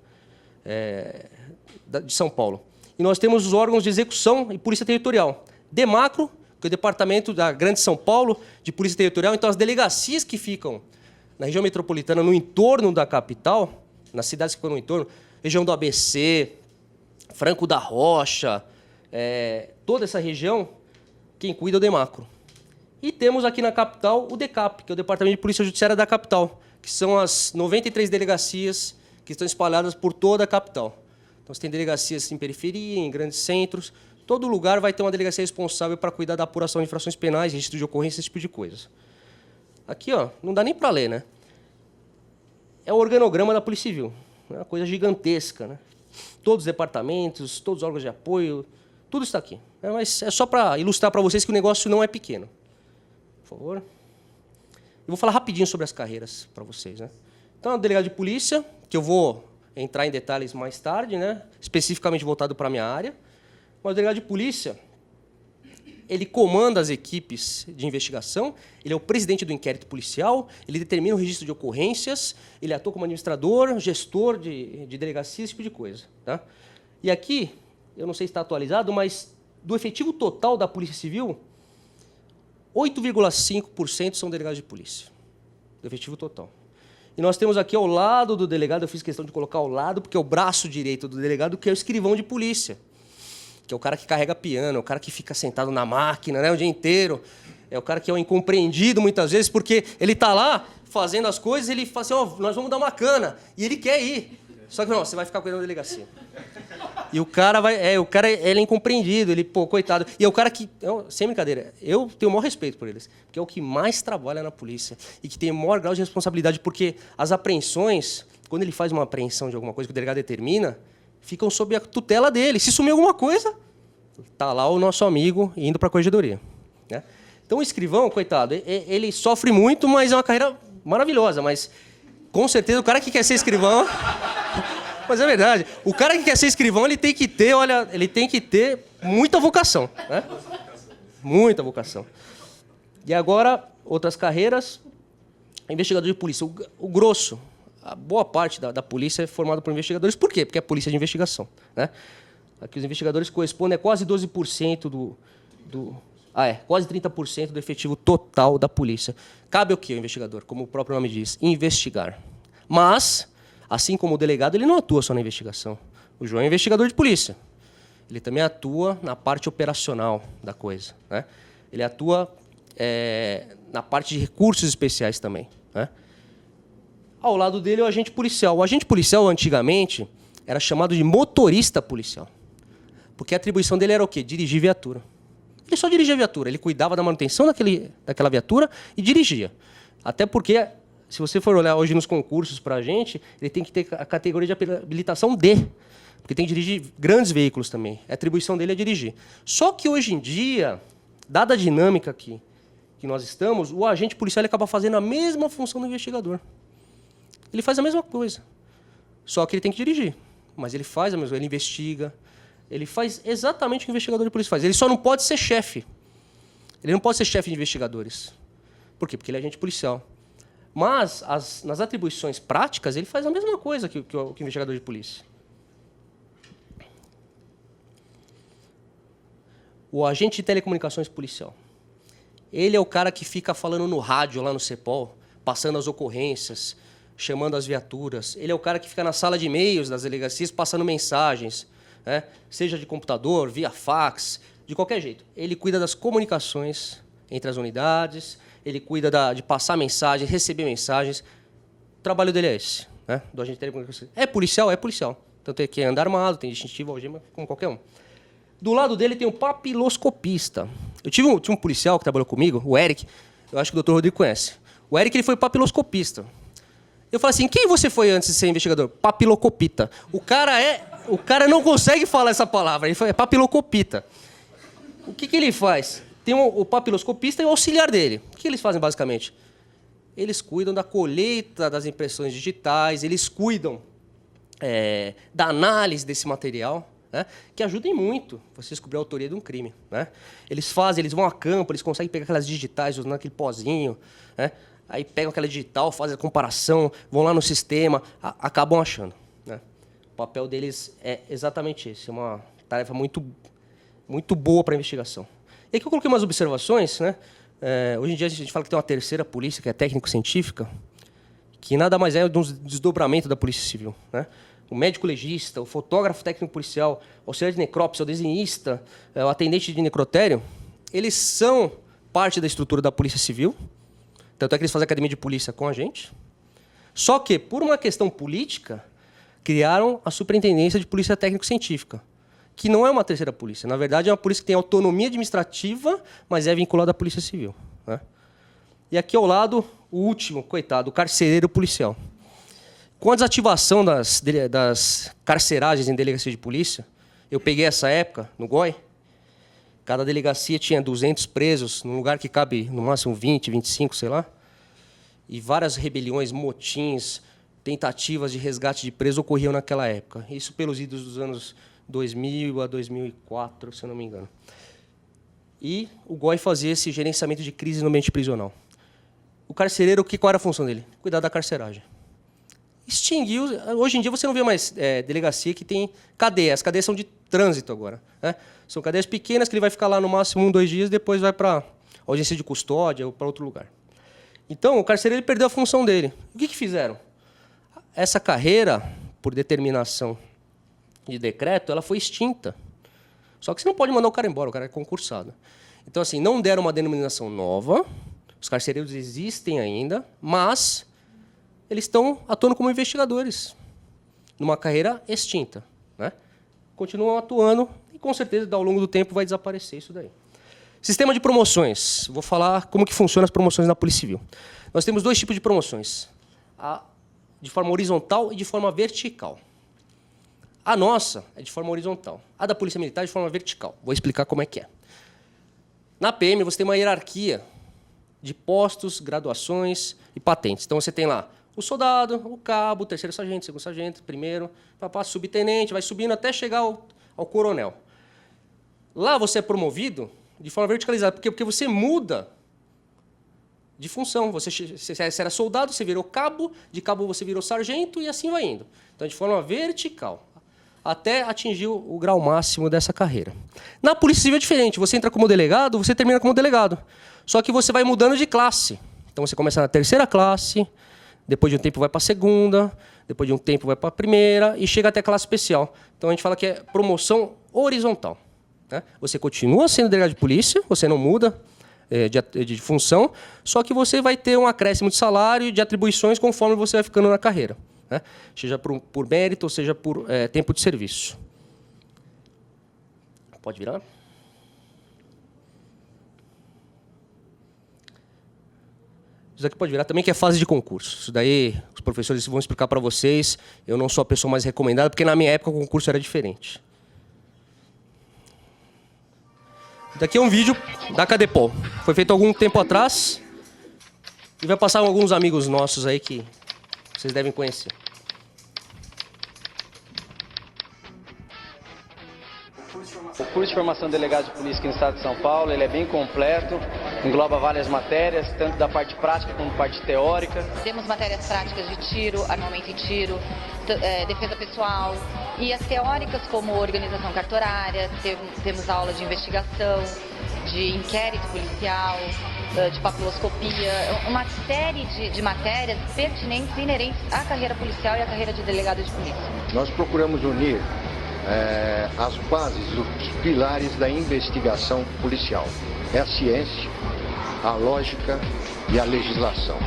de São Paulo. E nós temos os órgãos de execução e polícia territorial. DEMACRO, que é o Departamento da Grande São Paulo de Polícia Territorial. Então, as delegacias que ficam na região metropolitana, no entorno da capital, nas cidades que ficam no entorno, região do ABC, Franco da Rocha, toda essa região, quem cuida é o DEMACRO. E temos aqui na capital o DECAP, que é o Departamento de Polícia Judiciária da capital, que são as 93 delegacias que estão espalhadas por toda a capital. Então, você tem delegacias em periferia, em grandes centros. Todo lugar vai ter uma delegacia responsável para cuidar da apuração de infrações penais, registro de ocorrência, esse tipo de coisa. Aqui, ó, não dá nem para ler, né? É o organograma da Polícia Civil. É uma coisa gigantesca, né? Todos os departamentos, todos os órgãos de apoio, tudo está aqui. Mas é só para ilustrar para vocês que o negócio não é pequeno. Por favor. Eu vou falar rapidinho sobre as carreiras para vocês, né? Então, é o delegado de polícia, que eu vou entrar em detalhes mais tarde, né? Especificamente voltado para a minha área. Mas o delegado de polícia, ele comanda as equipes de investigação, ele é o presidente do inquérito policial, ele determina o registro de ocorrências, ele atua como administrador, gestor de delegacia, esse tipo de coisa. Tá? E aqui, eu não sei se está atualizado, mas do efetivo total da Polícia Civil, 8,5% são delegados de polícia, do efetivo total. E nós temos aqui ao lado do delegado, eu fiz questão de colocar ao lado, porque é o braço direito do delegado, que é o escrivão de polícia, que é o cara que carrega piano, é o cara que fica sentado na máquina, né, o dia inteiro, é o cara que é o incompreendido muitas vezes, porque ele está lá fazendo as coisas, ele fala assim, nós vamos dar uma cana, e ele quer ir. Só que não, você vai ficar cuidando da delegacia. E o cara ele é incompreendido, ele, pô, coitado. E é o cara que, sem brincadeira, eu tenho o maior respeito por eles, porque é o que mais trabalha na polícia e que tem o maior grau de responsabilidade, porque as apreensões, quando ele faz uma apreensão de alguma coisa que o delegado determina, ficam sob a tutela dele. Se sumir alguma coisa, está lá o nosso amigo indo para a corregedoria. Né? Então, o escrivão, coitado, ele sofre muito, mas é uma carreira maravilhosa. Mas, com certeza, o cara que quer ser escrivão... Mas é verdade. O cara que quer ser escrivão, ele tem que ter muita vocação. Né? Muita vocação. E agora, outras carreiras, investigador de polícia. O grosso, a boa parte da polícia é formada por investigadores. Por quê? Porque é polícia de investigação. Né? Aqui os investigadores correspondem a quase 12% quase 30% do efetivo total da polícia. Cabe o quê, o investigador? Como o próprio nome diz, investigar. Mas, assim como o delegado, ele não atua só na investigação. O João é investigador de polícia. Ele também atua na parte operacional da coisa. Né? Ele atua na parte de recursos especiais também. Né? Ao lado dele é o agente policial. O agente policial, antigamente, era chamado de motorista policial. Porque a atribuição dele era o quê? Dirigir viatura. Ele só dirigia a viatura. Ele cuidava da manutenção daquela viatura e dirigia. Até porque, se você for olhar hoje nos concursos para a gente, ele tem que ter a categoria de habilitação D. Porque tem que dirigir grandes veículos também. A atribuição dele é dirigir. Só que hoje em dia, dada a dinâmica que nós estamos, o agente policial ele acaba fazendo a mesma função do investigador. Ele faz a mesma coisa. Só que ele tem que dirigir. Mas ele faz a mesma coisa, ele investiga. Ele faz exatamente o que o investigador de polícia faz. Ele só não pode ser chefe. Ele não pode ser chefe de investigadores. Por quê? Porque ele é agente policial. Mas, nas atribuições práticas, ele faz a mesma coisa que o investigador de polícia. O agente de telecomunicações policial. Ele é o cara que fica falando no rádio lá no CEPOL, passando as ocorrências, chamando as viaturas. Ele é o cara que fica na sala de e-mails das delegacias passando mensagens, né? Seja de computador, via fax, de qualquer jeito. Ele cuida das comunicações entre as unidades, ele cuida de passar mensagens, receber mensagens. O trabalho dele é esse, né? Do agente de telecomunicações. É policial? É policial. Tanto é que anda armado, tem distintivo, algema, como qualquer um. Do lado dele tem um papiloscopista. Eu tive um policial que trabalhou comigo, o Eric, eu acho que o doutor Rodrigo conhece. O Eric ele foi papiloscopista. Eu falei assim, quem você foi antes de ser investigador? Papilocopita. O cara não consegue falar essa palavra, ele é papilocopita. O que ele faz? Tem o papiloscopista e o auxiliar dele. O que eles fazem, basicamente? Eles cuidam da colheita das impressões digitais, eles cuidam da análise desse material, né, que ajudem muito você descobrir a autoria de um crime. Né? Eles vão a campo, eles conseguem pegar aquelas digitais usando aquele pozinho, né? Aí pegam aquela digital, fazem a comparação, vão lá no sistema, acabam achando. Né? O papel deles é exatamente esse, é uma tarefa muito boa para a investigação. E aqui eu coloquei umas observações, né? Hoje em dia a gente fala que tem uma terceira polícia, que é técnico-científica, que nada mais é do desdobramento da Polícia Civil, né? O médico legista, o fotógrafo técnico-policial, o auxiliar de necrópsia, o desenhista, o atendente de necrotério, eles são parte da estrutura da Polícia Civil, tanto é que eles fazem academia de polícia com a gente. Só que, por uma questão política, criaram a Superintendência de Polícia Técnico-Científica, que não é uma terceira polícia. Na verdade, é uma polícia que tem autonomia administrativa, mas é vinculada à Polícia Civil, né? E aqui ao lado, o último, coitado, o carcereiro policial. Com a desativação das carceragens em delegacia de polícia, eu peguei essa época, no GOI, cada delegacia tinha 200 presos, num lugar que cabe, no máximo, 20, 25, sei lá, e várias rebeliões, motins, tentativas de resgate de presos ocorriam naquela época. Isso pelos idos dos anos 2000 a 2004, se eu não me engano. E o GOI fazia esse gerenciamento de crise no ambiente prisional. O carcereiro, qual era a função dele? Cuidar da carceragem. Extinguiu. Hoje em dia você não vê mais delegacia que tem cadeia. As cadeias são de trânsito agora, né? São cadeias pequenas que ele vai ficar lá no máximo 1, 2 dias, depois vai para audiência de custódia ou para outro lugar. Então, o carcereiro ele perdeu a função dele. O que fizeram? Essa carreira, por determinação de decreto, ela foi extinta. Só que você não pode mandar o cara embora, o cara é concursado. Então, assim, não deram uma denominação nova, os carcereiros existem ainda, mas eles estão atuando como investigadores, numa carreira extinta, né? Continuam atuando e, com certeza, ao longo do tempo vai desaparecer isso daí. Sistema de promoções. Vou falar como que funcionam as promoções na Polícia Civil. Nós temos 2 tipos de promoções, de forma horizontal e de forma vertical. A nossa é de forma horizontal. A da Polícia Militar é de forma vertical. Vou explicar como é que é. Na PM, você tem uma hierarquia de postos, graduações e patentes. Então, você tem lá o soldado, o cabo, o terceiro sargento, segundo sargento, primeiro, subtenente, vai subindo até chegar ao coronel. Lá você é promovido de forma verticalizada, porque você muda de função. Você era soldado, você virou cabo, de cabo você virou sargento e assim vai indo. Então, de forma vertical, até atingir o grau máximo dessa carreira. Na Polícia Civil é diferente. Você entra como delegado, você termina como delegado. Só que você vai mudando de classe. Então, você começa na terceira classe, depois de um tempo vai para a segunda, depois de um tempo vai para a primeira e chega até a classe especial. Então, a gente fala que é promoção horizontal, né? Você continua sendo delegado de polícia, você não muda de função, só que você vai ter um acréscimo de salário e de atribuições conforme você vai ficando na carreira, né? Seja por mérito, ou seja por tempo de serviço. Pode virar? Isso aqui pode virar também, que é fase de concurso. Isso daí os professores vão explicar para vocês. Eu não sou a pessoa mais recomendada, porque na minha época o concurso era diferente. Daqui é um vídeo da Cadepol. Foi feito algum tempo atrás. E vai passar alguns amigos nossos aí que vocês devem conhecer. O curso de formação de delegado de polícia aqui no estado de São Paulo, ele é bem completo, engloba várias matérias, tanto da parte prática como da parte teórica. Temos matérias práticas de tiro, armamento em tiro, defesa pessoal, e as teóricas como organização cartorária, temos aula de investigação, de inquérito policial, de papiloscopia, uma série de matérias pertinentes e inerentes à carreira policial e à carreira de delegado de polícia. Nós procuramos unir as bases, os pilares da investigação policial. É a ciência, a lógica e a legislação.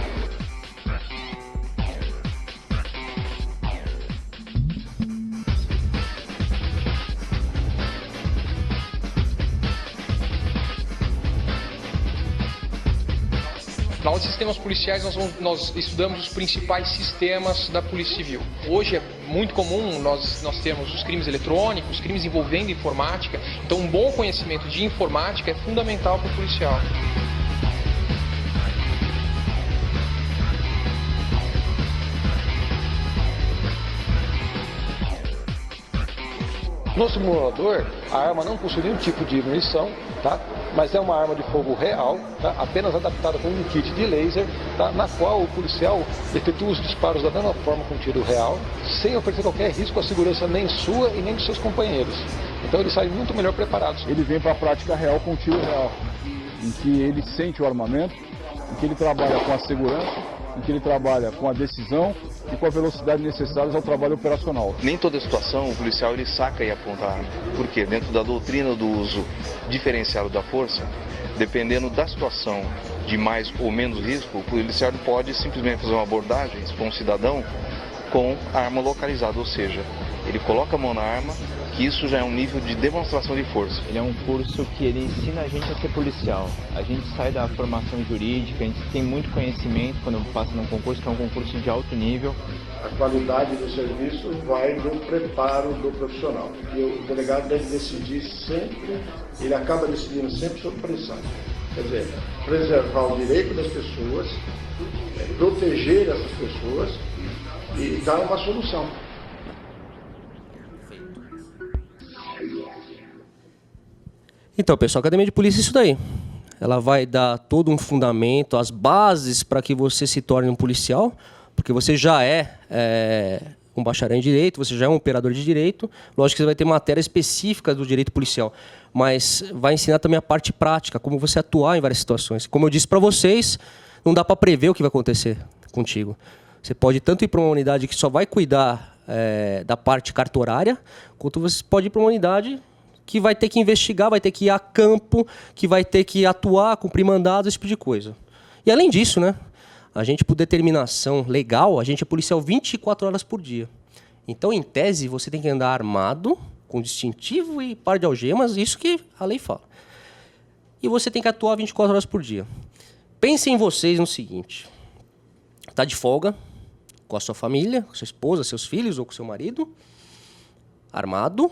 Na aula de sistemas policiais, nós estudamos os principais sistemas da Polícia Civil. Hoje é muito comum nós termos os crimes eletrônicos, crimes envolvendo informática. Então, um bom conhecimento de informática é fundamental para o policial. No simulador, a arma não possui nenhum tipo de munição, tá? Mas é uma arma de fogo real, tá? Apenas adaptada com um kit de laser, tá? Na qual o policial efetua os disparos da mesma forma com um tiro real, sem oferecer qualquer risco à segurança nem sua e nem dos seus companheiros. Então eles saem muito melhor preparados. Ele vem para a prática real com tiro real, em que ele sente o armamento, em que ele trabalha com a segurança, em que ele trabalha com a decisão e com a velocidade necessárias ao trabalho operacional. Nem toda situação o policial ele saca e aponta a arma. Por quê? Dentro da doutrina do uso diferenciado da força, dependendo da situação de mais ou menos risco, o policial pode simplesmente fazer uma abordagem para um cidadão com a arma localizada, ou seja, ele coloca a mão na arma, que isso já é um nível de demonstração de força. Ele é um curso que ele ensina a gente a ser policial. A gente sai da formação jurídica, a gente tem muito conhecimento quando passa num concurso, que é um concurso de alto nível. A qualidade do serviço vai do preparo do profissional. E o delegado deve decidir sempre, ele acaba decidindo sempre sob pressão. Quer dizer, preservar o direito das pessoas, proteger essas pessoas e dar uma solução. Então, pessoal, a Academia de Polícia é isso daí. Ela vai dar todo um fundamento, as bases para que você se torne um policial, porque você já é um bacharel em direito, você já é um operador de direito. Lógico que você vai ter matéria específica do direito policial, mas vai ensinar também a parte prática, como você atuar em várias situações. Como eu disse para vocês, não dá para prever o que vai acontecer contigo. Você pode tanto ir para uma unidade que só vai cuidar da parte cartorária, quanto você pode ir para uma unidade que vai ter que investigar, vai ter que ir a campo, que vai ter que atuar, cumprir mandados, esse tipo de coisa. E além disso, né, a gente, por determinação legal, a gente é policial 24 horas por dia. Então, em tese, você tem que andar armado, com distintivo e par de algemas, isso que a lei fala. E você tem que atuar 24 horas por dia. Pensem em vocês no seguinte: está de folga, com a sua família, com a sua esposa, seus filhos ou com seu marido, armado,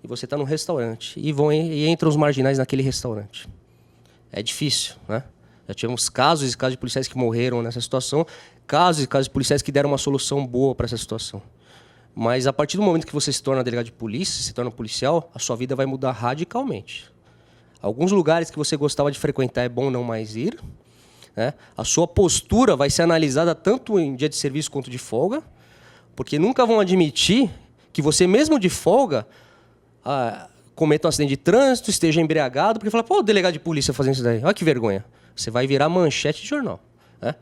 e você está num restaurante, e entram os marginais naquele restaurante. É difícil, né? Já tivemos casos e casos de policiais que morreram nessa situação, casos e casos de policiais que deram uma solução boa para essa situação. Mas a partir do momento que você se torna delegado de polícia, se torna policial, a sua vida vai mudar radicalmente. Alguns lugares que você gostava de frequentar é bom não mais ir, né? A sua postura vai ser analisada tanto em dia de serviço quanto de folga, porque nunca vão admitir que você, mesmo de folga, cometa um acidente de trânsito, esteja embriagado, porque fala, pô, o delegado de polícia fazendo isso daí, olha que vergonha. Você vai virar manchete de jornal, né?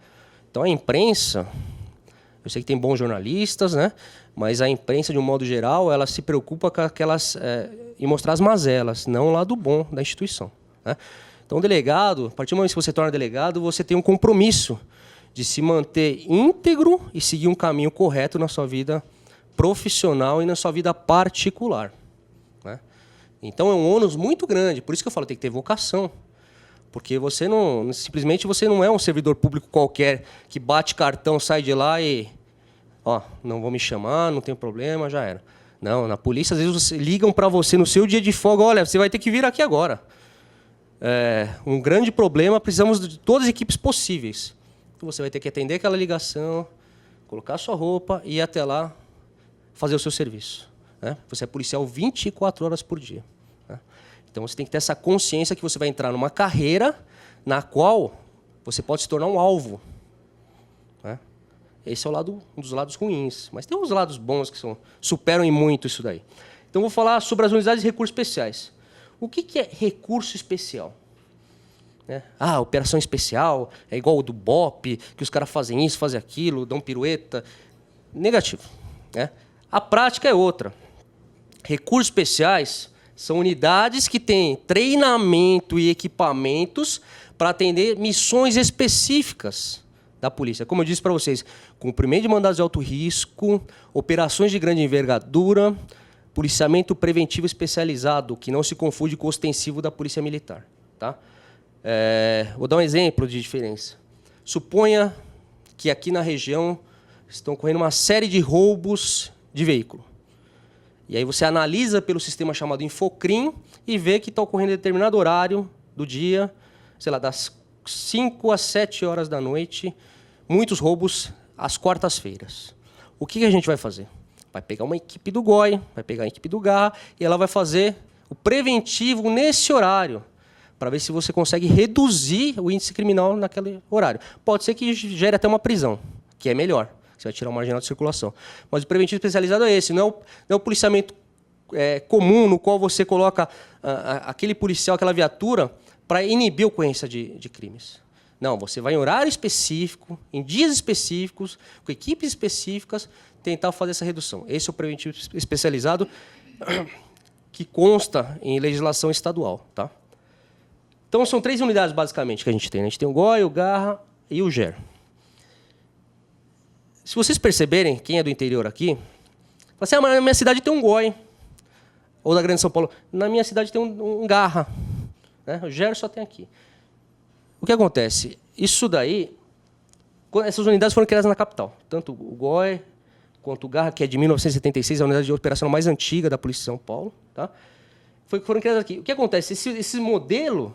Então a imprensa, eu sei que tem bons jornalistas, né? Mas a imprensa, de um modo geral, ela se preocupa com em mostrar as mazelas, não o lado bom da instituição, né? Então o delegado, a partir do momento que você torna delegado, você tem um compromisso de se manter íntegro e seguir um caminho correto na sua vida profissional e na sua vida particular. Então é um ônus muito grande, por isso que eu falo, tem que ter vocação. Porque você simplesmente você não é um servidor público qualquer que bate cartão, sai de lá e não vão me chamar, não tem problema, já era. Não, na polícia às vezes ligam para você no seu dia de folga, olha, você vai ter que vir aqui agora. Um grande problema, precisamos de todas as equipes possíveis. Então você vai ter que atender aquela ligação, colocar a sua roupa e ir até lá fazer o seu serviço. Você é policial 24 horas por dia. Então você tem que ter essa consciência que você vai entrar numa carreira na qual você pode se tornar um alvo. Esse é um dos lados ruins. Mas tem uns lados bons que superam em muito isso daí. Então vou falar sobre as unidades de recursos especiais. O que é recurso especial? Operação especial é igual o do BOP, que os caras fazem isso, fazem aquilo, dão pirueta. Negativo. A prática é outra. Recursos especiais são unidades que têm treinamento e equipamentos para atender missões específicas da polícia. Como eu disse para vocês, cumprimento de mandados de alto risco, operações de grande envergadura, policiamento preventivo especializado, que não se confunde com o ostensivo da polícia militar. Tá? Vou dar um exemplo de diferença. Suponha que aqui na região estão ocorrendo uma série de roubos de veículo. E aí você analisa pelo sistema chamado Infocrim e vê que está ocorrendo em determinado horário do dia, sei lá, das 5 às 7 horas da noite, muitos roubos às quartas-feiras. O que a gente vai fazer? Vai pegar uma equipe do GOI, vai pegar a equipe do GAR e ela vai fazer o preventivo nesse horário, para ver se você consegue reduzir o índice criminal naquele horário. Pode ser que gere até uma prisão, que é melhor. Você vai tirar o marginal de circulação. Mas o preventivo especializado é esse, não é o policiamento comum no qual você coloca aquele policial, aquela viatura, para inibir a ocorrência de crimes. Não, você vai em horário específico, em dias específicos, com equipes específicas, tentar fazer essa redução. Esse é o preventivo especializado que consta em legislação estadual. Tá? Então, são 3 unidades, basicamente, que a gente tem. A gente tem o GOI, o GARRA e o GER. Se vocês perceberem, quem é do interior aqui, fala assim, mas na minha cidade tem um GOI. Ou da Grande São Paulo, na minha cidade tem um GARRA. Né? O GER só tem aqui. O que acontece? Isso daí, essas unidades foram criadas na capital. Tanto o GOI quanto o GARRA, que é de 1976, a unidade de operação mais antiga da Polícia de São Paulo. Tá? Foram criadas aqui. O que acontece? Esse modelo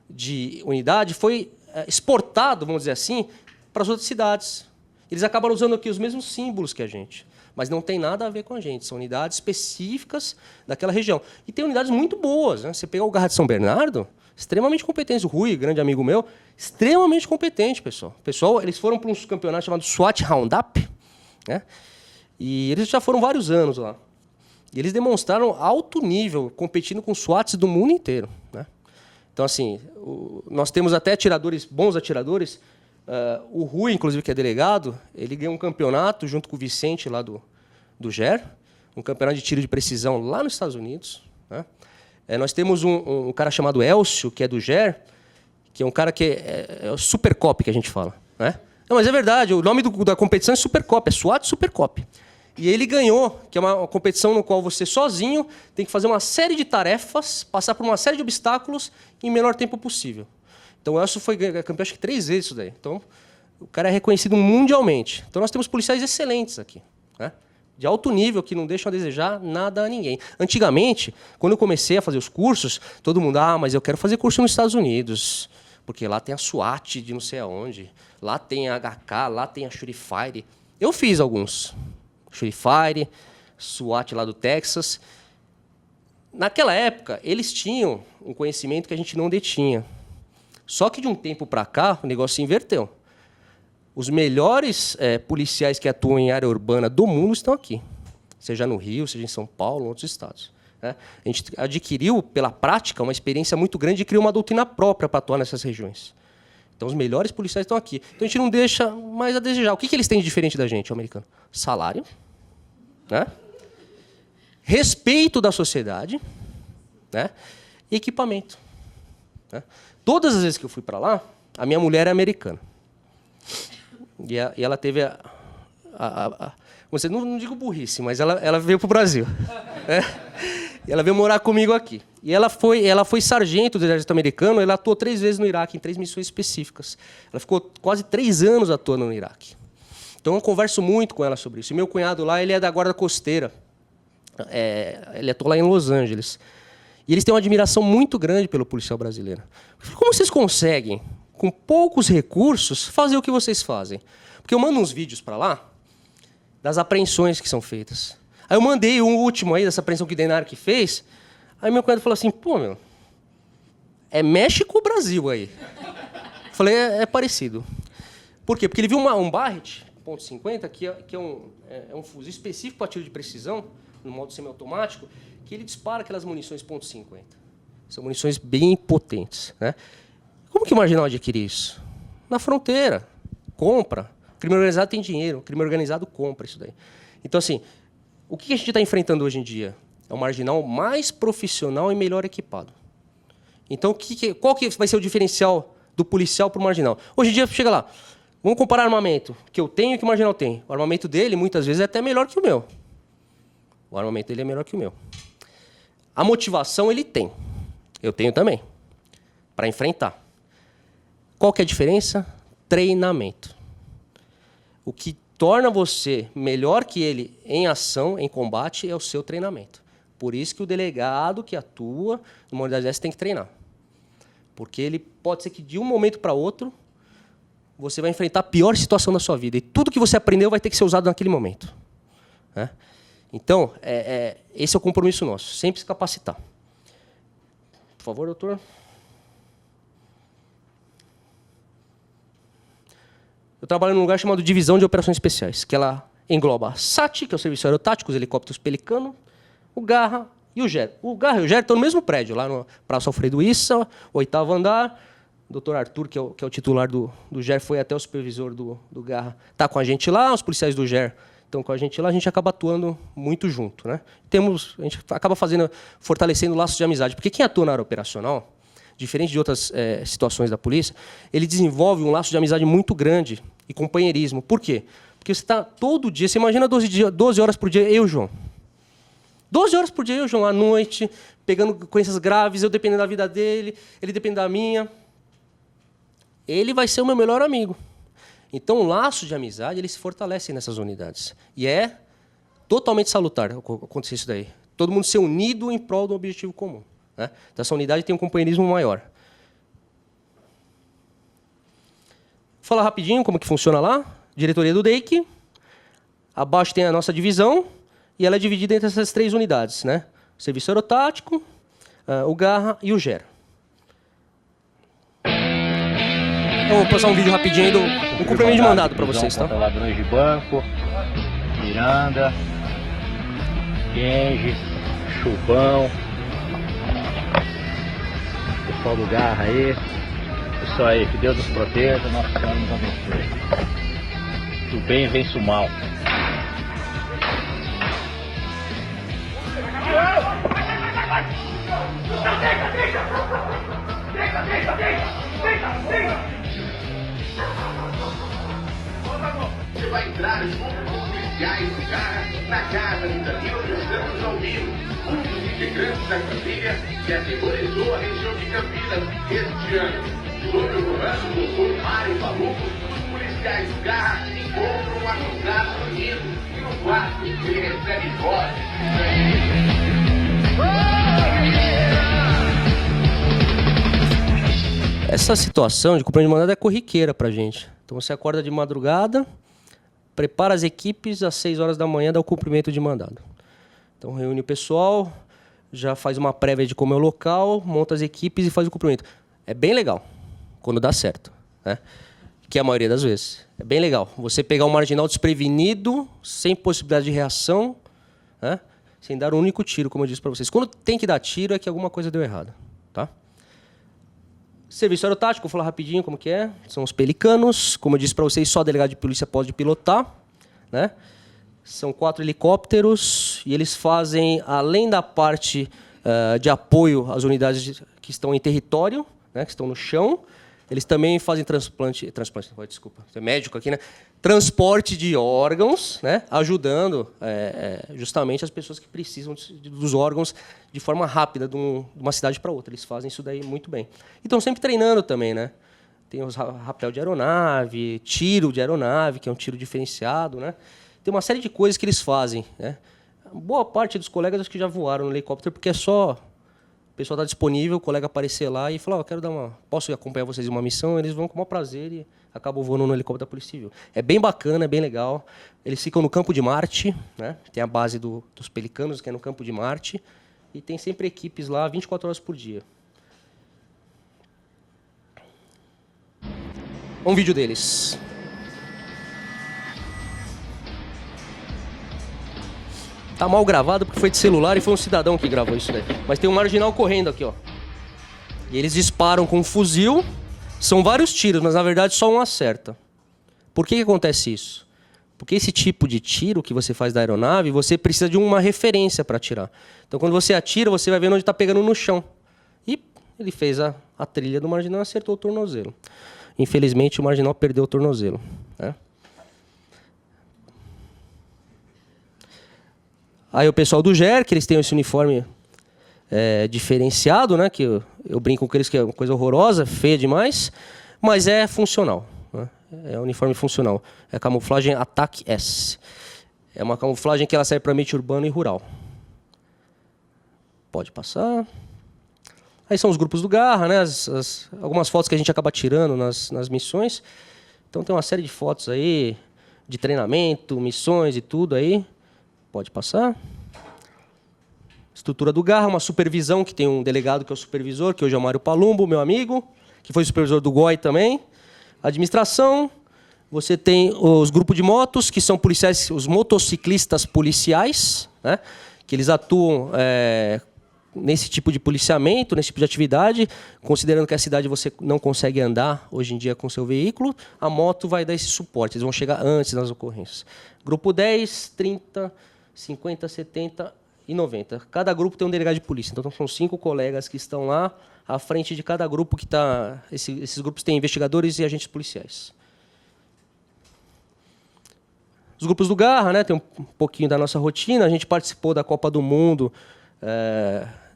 de unidade foi exportado, vamos dizer assim, para as outras cidades. Eles acabaram usando aqui os mesmos símbolos que a gente, mas não tem nada a ver com a gente. São unidades específicas daquela região. E tem unidades muito boas. Né? Você pegar o GARRA de São Bernardo, extremamente competente. O Rui, grande amigo meu, extremamente competente, pessoal. Eles foram para um campeonato chamado SWAT Roundup, né? E eles já foram vários anos lá. E eles demonstraram alto nível, competindo com SWATs do mundo inteiro. Né? Então, assim, nós temos até bons atiradores. O Rui, inclusive, que é delegado, ele ganhou um campeonato junto com o Vicente, lá do GER, um campeonato de tiro de precisão lá nos Estados Unidos. Né? Nós temos um cara chamado Elcio, que é do GER, que é um cara que é o Super Cop, que a gente fala. Né? Não, mas é verdade, o nome da competição é Super Cop, é SWAT Super Cop. E ele ganhou, que é uma competição no qual você sozinho tem que fazer uma série de tarefas, passar por uma série de obstáculos em menor tempo possível. Então, o Elcio foi campeão, acho que 3 vezes isso daí. Então, o cara é reconhecido mundialmente. Então, nós temos policiais excelentes aqui, né? De alto nível, que não deixam a desejar nada a ninguém. Antigamente, quando eu comecei a fazer os cursos, todo mundo, mas eu quero fazer curso nos Estados Unidos, porque lá tem a SWAT de não sei aonde, lá tem a HK, lá tem a Surefire. Eu fiz alguns. Surefire, SWAT lá do Texas. Naquela época, eles tinham um conhecimento que a gente não detinha. Só que de um tempo para cá, o negócio se inverteu. Os melhores policiais que atuam em área urbana do mundo estão aqui. Seja no Rio, seja em São Paulo, em outros estados. Né? A gente adquiriu, pela prática, uma experiência muito grande e criou uma doutrina própria para atuar nessas regiões. Então, os melhores policiais estão aqui. Então, a gente não deixa mais a desejar. O que eles têm de diferente da gente, o americano? Salário, né? Respeito da sociedade, né? E equipamento. Né? Todas as vezes que eu fui para lá, a minha mulher é americana. E ela teve você não digo burrice, mas ela veio para o Brasil. Né? E ela veio morar comigo aqui. E ela foi sargento do exército americano, ela atuou 3 vezes no Iraque, em 3 missões específicas. Ela ficou quase 3 anos atuando no Iraque. Então, eu converso muito com ela sobre isso. E meu cunhado lá, ele é da Guarda Costeira. Ele atua lá em Los Angeles. E eles têm uma admiração muito grande pelo policial brasileiro. Como vocês conseguem, com poucos recursos, fazer o que vocês fazem? Porque eu mando uns vídeos para lá das apreensões que são feitas. Aí eu mandei um último aí, dessa apreensão que o Denark fez. Aí meu cunhado falou assim, é México ou Brasil aí? Eu falei, é parecido. Por quê? Porque ele viu um Barrett .50, que é um fuzil específico para tiro de precisão, no modo semiautomático, que ele dispara aquelas munições .50. São munições bem potentes. Né? Como que o marginal adquire isso? Na fronteira. Compra. O crime organizado tem dinheiro. O crime organizado compra isso daí. Então, assim, o que a gente está enfrentando hoje em dia? É um marginal mais profissional e melhor equipado. Então, qual que vai ser o diferencial do policial para o marginal? Hoje em dia, chega lá, vamos comparar armamento que eu tenho e que o marginal tem. O armamento dele, muitas vezes, é até melhor que o meu. O armamento dele é melhor que o meu. A motivação ele tem. Eu tenho também. Para enfrentar. Qual que é a diferença? Treinamento. O que torna você melhor que ele em ação, em combate, é o seu treinamento. Por isso que o delegado que atua numa unidade dessa tem que treinar. Porque ele pode ser que de um momento para outro você vai enfrentar a pior situação da sua vida. E tudo que você aprendeu vai ter que ser usado naquele momento. Né? Então, esse é o compromisso nosso. Sempre se capacitar. Por favor, doutor. Eu trabalho num lugar chamado Divisão de Operações Especiais, que ela engloba a SAT, que é o Serviço Aerotático, os helicópteros Pelicano, o Garra e o Ger. O Garra e o Ger estão no mesmo prédio, lá no Praça Alfredo Issa, 8º andar. O Dr. Arthur, que é o titular do Ger, foi até o supervisor do Garra. Está com a gente lá, os policiais do Ger estão com a gente lá, a gente acaba atuando muito junto, né? A gente acaba fortalecendo laços de amizade. Porque quem atua na área operacional, diferente de outras situações da polícia, ele desenvolve um laço de amizade muito grande e companheirismo. Por quê? Porque você está todo dia, você imagina 12 horas por dia, eu e o João. 12 horas por dia, eu e o João, à noite, pegando coisas graves, eu dependendo da vida dele, ele depende da minha. Ele vai ser o meu melhor amigo. Então, o laço de amizade, ele se fortalece nessas unidades. E é totalmente salutar acontecer isso daí. Todo mundo ser unido em prol do objetivo comum, né? Então, essa unidade tem um companheirismo maior. Vou falar rapidinho como que funciona lá. Diretoria do DEIC. Abaixo tem a nossa divisão. E ela é dividida entre essas 3 unidades, né? O Serviço Aerotático, o Garra e o GER. Eu vou passar um vídeo rapidinho do cumprimento de mandado para vocês, tá? Ladrões de banco, Miranda, Kenji, Chubão, pessoal do Garra aí. Pessoal aí, que Deus nos proteja, Nossa Senhora nos abençoe. Que o bem vence o mal. Você vai entrar junto com os policiais do Garra na casa do Danilo. Estamos ao vivo. Um dos integrantes da família que aterrorizou a região de Campinas este ano. Sob o comando do Dr. Mário Paluco, os policiais do Garra encontram um acusado dormindo e no quarto ele recebe voz. Essa situação de cumprimento de mandado é corriqueira pra gente. Então você acorda de madrugada, prepara as equipes, às 6 horas da manhã dá o cumprimento de mandado. Então reúne o pessoal, já faz uma prévia de como é o local, monta as equipes e faz o cumprimento. É bem legal, quando dá certo, né? Que é a maioria das vezes. É bem legal. Você pegar um marginal desprevenido, sem possibilidade de reação, né? Sem dar um único tiro, como eu disse para vocês. Quando tem que dar tiro é que alguma coisa deu errado, tá? Serviço aerotático, vou falar rapidinho como que é. São os pelicanos. Como eu disse para vocês, só delegado de polícia pode pilotar, né? São 4 helicópteros e eles fazem, além da parte de apoio às unidades que estão em território, né, que estão no chão, eles também fazem transporte, desculpa, é médico aqui, né? Transporte de órgãos, né? Ajudando justamente as pessoas que precisam dos órgãos de forma rápida de uma cidade para outra. Eles fazem isso daí muito bem. E estão sempre treinando também, né? Tem os rapel de aeronave, tiro de aeronave, que é um tiro diferenciado, né? Tem uma série de coisas que eles fazem, né? Boa parte dos colegas acho que já voaram no helicóptero, porque é só o pessoal está disponível, o colega aparecer lá e falar, posso acompanhar vocês em uma missão? Eles vão com o maior prazer e acabam voando no helicóptero da Polícia Civil. É bem bacana, é bem legal. Eles ficam no Campo de Marte, né? Tem a base dos Pelicanos, que é no Campo de Marte, e tem sempre equipes lá 24 horas por dia. Um vídeo deles. Tá mal gravado porque foi de celular e foi um cidadão que gravou isso daí. Mas tem um marginal correndo aqui, ó. E eles disparam com um fuzil. São vários tiros, mas na verdade só um acerta. Por que acontece isso? Porque esse tipo de tiro que você faz da aeronave, você precisa de uma referência para atirar. Então quando você atira, você vai vendo onde está pegando no chão. E ele fez a trilha do marginal e acertou o tornozelo. Infelizmente o marginal perdeu o tornozelo, né? Aí o pessoal do GER, que eles têm esse uniforme diferenciado, né? Que eu brinco com eles que é uma coisa horrorosa, feia demais, mas é funcional, né? É um uniforme funcional. É a camuflagem Attack S. É uma camuflagem que ela serve para ambiente urbano e rural. Pode passar. Aí são os grupos do Garra, né? Algumas fotos que a gente acaba tirando nas missões. Então tem uma série de fotos aí, de treinamento, missões e tudo aí. Pode passar. Estrutura do Garra, uma supervisão, que tem um delegado que é o supervisor, que hoje é o Mário Palumbo, meu amigo, que foi supervisor do GOI também. Administração, você tem os grupos de motos, que são policiais, os motociclistas policiais, né? que eles atuam nesse tipo de policiamento, nesse tipo de atividade, considerando que a cidade você não consegue andar hoje em dia com seu veículo, a moto vai dar esse suporte, eles vão chegar antes nas ocorrências. Grupo 10, 30, 50, 70 e 90. Cada grupo tem um delegado de polícia, então são 5 colegas que estão lá à frente de cada grupo que está... Esses grupos têm investigadores e agentes policiais. Os grupos do Garra, né, tem um pouquinho da nossa rotina, a gente participou da Copa do Mundo,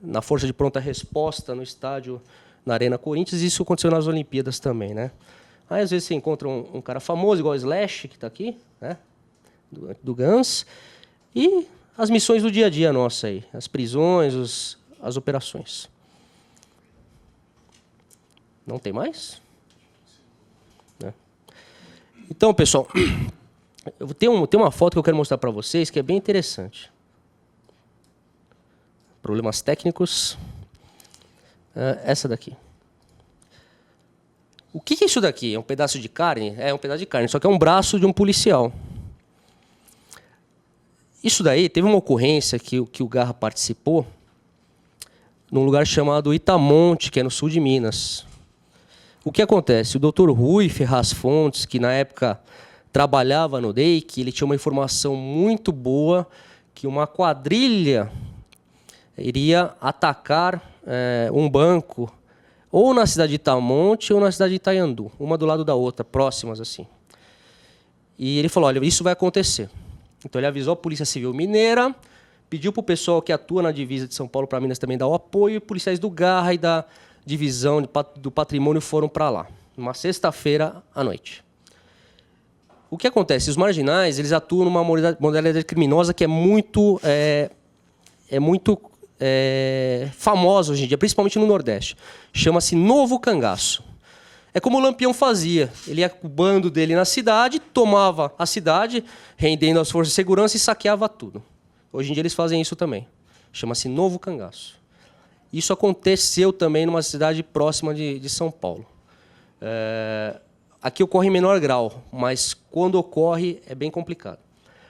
na Força de Pronta Resposta, no estádio, na Arena Corinthians, e isso aconteceu nas Olimpíadas também, né? Aí, às vezes, você encontra um cara famoso, igual o Slash, que está aqui, né? Do Guns, e as missões do dia a dia nossa aí, as prisões, as operações. Não tem mais? Então, pessoal, eu tenho uma foto que eu quero mostrar para vocês que é bem interessante. Problemas técnicos. Essa daqui. O que é isso daqui? É um pedaço de carne? É um pedaço de carne, só que é um braço de um policial. Isso daí, teve uma ocorrência que o Garra participou num lugar chamado Itamonte, que é no sul de Minas. O que acontece? O Dr. Rui Ferraz Fontes, que na época trabalhava no DEIC, ele tinha uma informação muito boa que uma quadrilha iria atacar um banco ou na cidade de Itamonte ou na cidade de Itaiandu, uma do lado da outra, próximas assim. E ele falou, olha, isso vai acontecer. Então ele avisou a Polícia Civil Mineira, pediu para o pessoal que atua na divisa de São Paulo para Minas também dar o apoio, e policiais do Garra e da divisão do patrimônio foram para lá, numa sexta-feira à noite. O que acontece? Os marginais, eles atuam numa modalidade criminosa que é muito famosa hoje em dia, principalmente no Nordeste. Chama-se Novo Cangaço. É como o Lampião fazia. Ele ia com o bando dele na cidade, tomava a cidade, rendendo as forças de segurança e saqueava tudo. Hoje em dia eles fazem isso também. Chama-se Novo Cangaço. Isso aconteceu também numa cidade próxima de São Paulo. Aqui ocorre em menor grau, mas quando ocorre é bem complicado.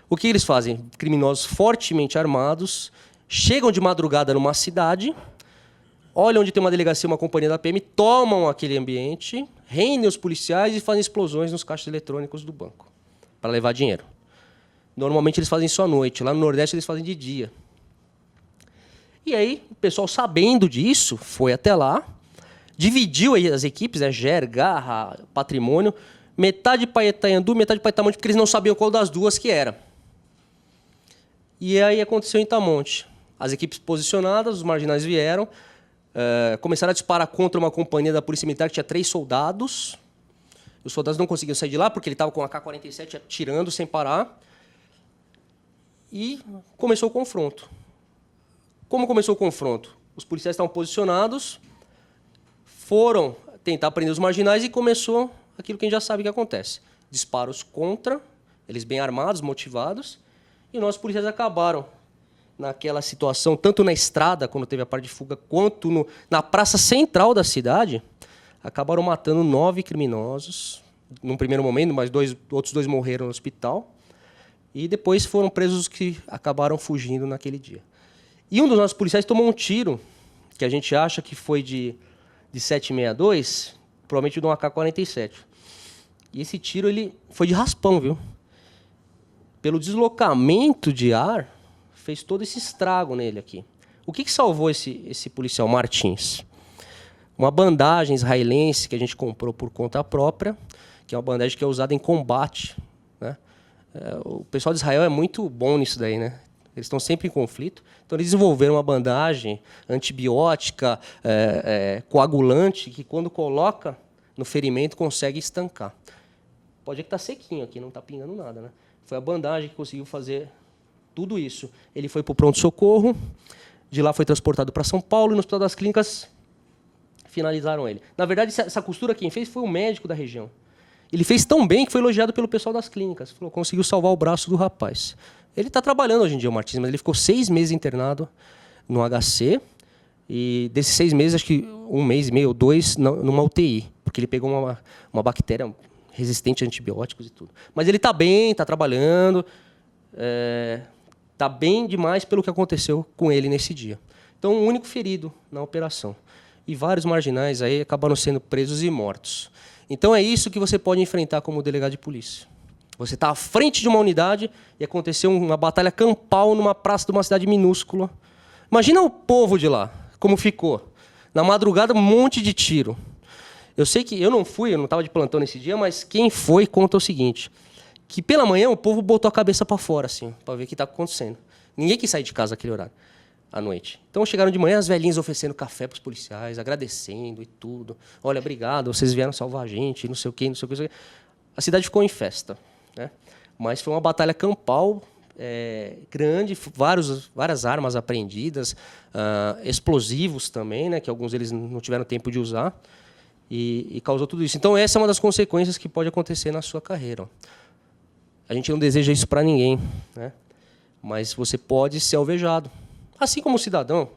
O que eles fazem? Criminosos fortemente armados chegam de madrugada numa cidade, olham onde tem uma delegacia, uma companhia da PM, tomam aquele ambiente, rendem os policiais e fazem explosões nos caixas eletrônicos do banco para levar dinheiro. Normalmente eles fazem isso à noite. Lá no Nordeste eles fazem de dia. E aí, o pessoal, sabendo disso, foi até lá, dividiu aí as equipes, né, GER, Garra, Patrimônio, metade para Itaiandu, metade para Itamonte, porque eles não sabiam qual das duas que era. E aí aconteceu em Itamonte. As equipes posicionadas, os marginais vieram, começaram a disparar contra uma companhia da Polícia Militar que tinha 3 soldados. Os soldados não conseguiam sair de lá porque ele estava com a AK-47 atirando sem parar. E começou o confronto. Como começou o confronto? Os policiais estavam posicionados, foram tentar prender os marginais e começou aquilo que a gente já sabe que acontece. Disparos contra, eles bem armados, motivados, e nossos policiais acabaram naquela situação, tanto na estrada, quando teve a parte de fuga, quanto na praça central da cidade, acabaram matando 9 criminosos, num primeiro momento, mas outros 2 morreram no hospital, e depois foram presos os que acabaram fugindo naquele dia. E um dos nossos policiais tomou um tiro, que a gente acha que foi de 7,62, provavelmente de um AK-47. E esse tiro ele foi de raspão, viu? Pelo deslocamento de ar, fez todo esse estrago nele aqui. O que salvou esse policial Martins? Uma bandagem israelense que a gente comprou por conta própria, que é uma bandagem que é usada em combate, né? O pessoal de Israel é muito bom nisso daí, né? Eles estão sempre em conflito. Então, eles desenvolveram uma bandagem antibiótica, coagulante, que quando coloca no ferimento consegue estancar. Pode ver que está sequinho aqui, não está pingando nada, né? Foi a bandagem que conseguiu fazer tudo isso. Ele foi para o pronto-socorro, de lá foi transportado para São Paulo, e no Hospital das Clínicas finalizaram ele. Na verdade, essa costura quem fez foi o médico da região. Ele fez tão bem que foi elogiado pelo pessoal das clínicas. Falou, conseguiu salvar o braço do rapaz. Ele está trabalhando hoje em dia, o Martins, mas ele ficou 6 meses internado no HC. E desses 6 meses, acho que 1 mês e meio ou 2 numa UTI. Porque ele pegou uma bactéria resistente a antibióticos e tudo. Mas ele está bem, está trabalhando. Está bem demais pelo que aconteceu com ele nesse dia. Então, um único ferido na operação. E vários marginais aí acabaram sendo presos e mortos. Então, é isso que você pode enfrentar como delegado de polícia. Você está à frente de uma unidade e aconteceu uma batalha campal numa praça de uma cidade minúscula. Imagina o povo de lá, como ficou. Na madrugada, um monte de tiro. Eu sei que eu não estava de plantão nesse dia, mas quem foi conta o seguinte, que pela manhã o povo botou a cabeça para fora, assim, para ver o que está acontecendo. Ninguém quis sair de casa naquele horário, à noite. Então chegaram de manhã as velhinhas oferecendo café para os policiais, agradecendo e tudo. Olha, obrigado, vocês vieram salvar a gente, não sei o quê, não sei o quê. Não sei o quê. A cidade ficou em festa, né? Mas foi uma batalha campal grande, várias armas apreendidas, explosivos também, né, que alguns deles não tiveram tempo de usar, e causou tudo isso. Então, essa é uma das consequências que pode acontecer na sua carreira. A gente não deseja isso para ninguém, né? Mas você pode ser alvejado. Assim como o cidadão,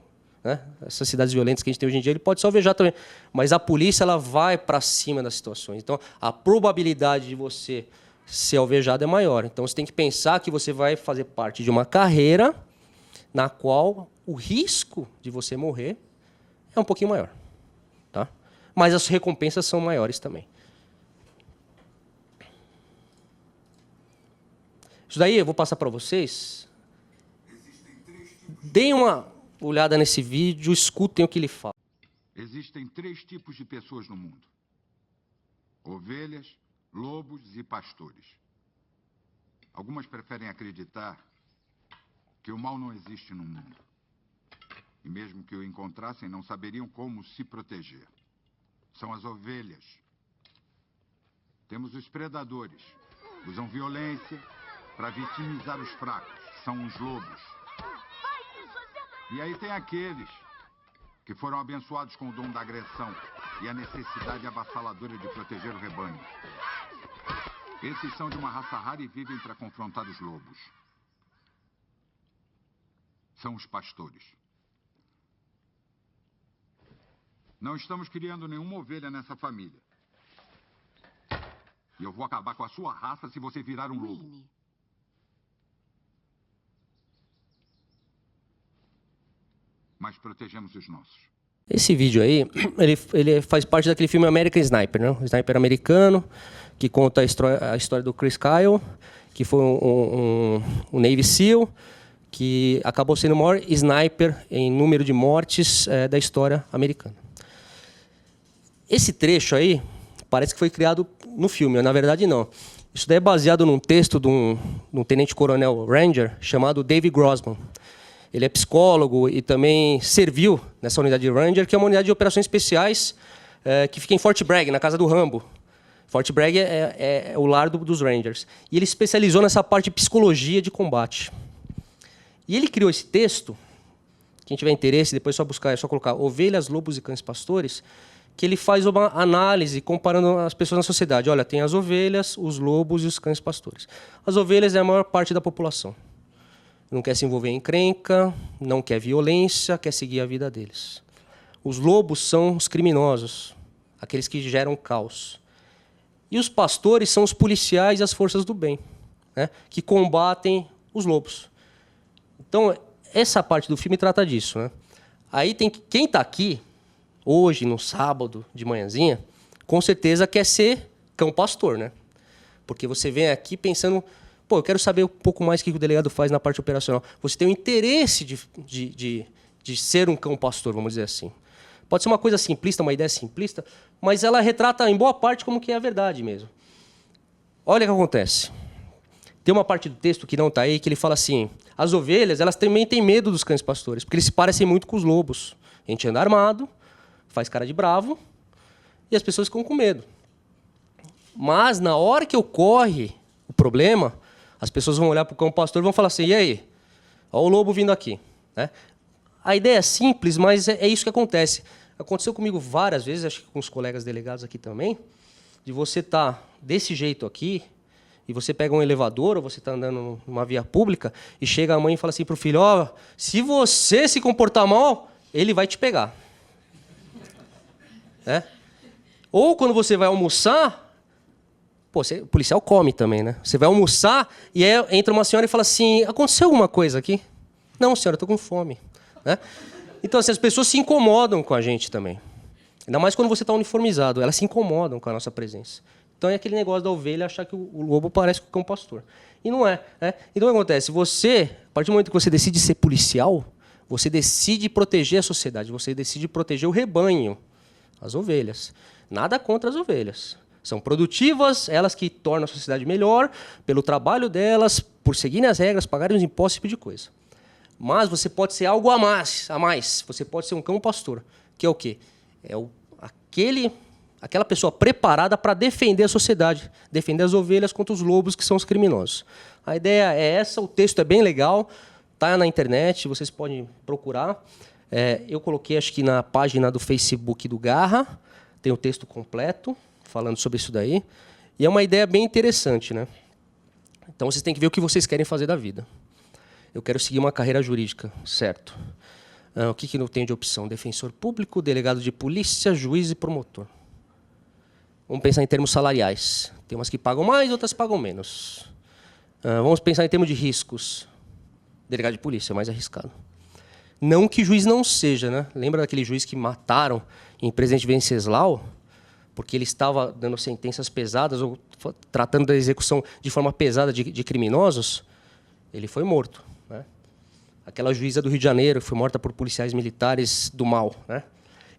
né? Essas cidades violentas que a gente tem hoje em dia, ele pode ser alvejado também. Mas a polícia ela vai para cima das situações. Então, a probabilidade de você ser alvejado é maior. Então, você tem que pensar que você vai fazer parte de uma carreira na qual o risco de você morrer é um pouquinho maior. Tá? Mas as recompensas são maiores também. Isso daí eu vou passar para vocês. Deem uma olhada nesse vídeo, escutem o que ele fala. Existem 3 tipos de pessoas no mundo: ovelhas, lobos e pastores. Algumas preferem acreditar que o mal não existe no mundo. E mesmo que o encontrassem, não saberiam como se proteger. São as ovelhas. Temos os predadores. Usam violência para vitimizar os fracos. São os lobos. E aí tem aqueles que foram abençoados com o dom da agressão e a necessidade avassaladora de proteger o rebanho. Esses são de uma raça rara e vivem para confrontar os lobos. São os pastores. Não estamos criando nenhuma ovelha nessa família. E eu vou acabar com a sua raça se você virar um lobo. Mas protegemos os nossos. Esse vídeo aí, ele faz parte daquele filme American Sniper, né? Um sniper americano, que conta a história do Chris Kyle, que foi um Navy SEAL, que acabou sendo o maior sniper em número de mortes da história americana. Esse trecho aí, parece que foi criado no filme, mas na verdade não. Isso daí é baseado num texto de um tenente-coronel Ranger chamado Dave Grossman. Ele é psicólogo e também serviu nessa unidade de Ranger, que é uma unidade de operações especiais que fica em Fort Bragg, na casa do Rambo. Fort Bragg é o lar dos Rangers. E ele especializou nessa parte de psicologia de combate. E ele criou esse texto, quem tiver interesse, depois é só colocar Ovelhas, Lobos e Cães Pastores, que ele faz uma análise comparando as pessoas na sociedade. Olha, tem as ovelhas, os lobos e os cães pastores. As ovelhas é a maior parte da população. Não quer se envolver em encrenca, não quer violência, quer seguir a vida deles. Os lobos são os criminosos, aqueles que geram caos. E os pastores são os policiais e as forças do bem, né, que combatem os lobos. Então, essa parte do filme trata disso, né? Aí tem quem está aqui, hoje, no sábado, de manhãzinha, com certeza quer ser cão pastor, né? Porque você vem aqui pensando... Pô, eu quero saber um pouco mais o que o delegado faz na parte operacional. Você tem o interesse de ser um cão pastor, vamos dizer assim. Pode ser uma coisa simplista, uma ideia simplista, mas ela retrata, em boa parte, como que é a verdade mesmo. Olha o que acontece. Tem uma parte do texto que não está aí, que ele fala assim, as ovelhas, elas também têm medo dos cães pastores, porque eles se parecem muito com os lobos. A gente anda armado, faz cara de bravo, e as pessoas ficam com medo. Mas, na hora que ocorre o problema... As pessoas vão olhar para o cão pastor e vão falar assim, e aí? Olha o lobo vindo aqui. Né? A ideia é simples, mas é isso que acontece. Aconteceu comigo várias vezes, acho que com os colegas delegados aqui também, de você estar desse jeito aqui, e você pega um elevador, ou você está andando numa via pública, e chega a mãe e fala assim para o filho, ó, se você se comportar mal, ele vai te pegar. Ou quando você vai almoçar, Pô, o policial come também, né? Você vai almoçar e aí entra uma senhora e fala assim, aconteceu alguma coisa aqui? Não, senhora, eu tô com fome. Né? Então, assim, as pessoas se incomodam com a gente também. Ainda mais quando você está uniformizado. Elas se incomodam com a nossa presença. Então é aquele negócio da ovelha achar que o lobo parece com o cão pastor. E não é. Né? Então o que acontece? Você, a partir do momento que você decide ser policial, você decide proteger a sociedade, você decide proteger o rebanho, as ovelhas. Nada contra as ovelhas. São produtivas, elas que tornam a sociedade melhor, pelo trabalho delas, por seguirem as regras, pagarem os impostos, esse tipo de coisa. Mas você pode ser algo a mais. Você pode ser um cão pastor, que é o quê? É aquela pessoa preparada para defender a sociedade, defender as ovelhas contra os lobos, que são os criminosos. A ideia é essa, o texto é bem legal, está na internet, vocês podem procurar. Eu coloquei, acho que na página do Facebook do Garra, tem o texto completo, falando sobre isso daí. E é uma ideia bem interessante, né? Então vocês têm que ver o que vocês querem fazer da vida. Eu quero seguir uma carreira jurídica, certo? O que não tem de opção? Defensor público, delegado de polícia, juiz e promotor. Vamos pensar em termos salariais. Tem umas que pagam mais, outras pagam menos. Vamos pensar em termos de riscos. Delegado de polícia, mais arriscado. Não que juiz não seja, né? Lembra daquele juiz que mataram em Presidente Venceslau? Porque ele estava dando sentenças pesadas ou tratando da execução de forma pesada de criminosos? Ele foi morto. Né? Aquela juíza do Rio de Janeiro foi morta por policiais militares do mal. Né?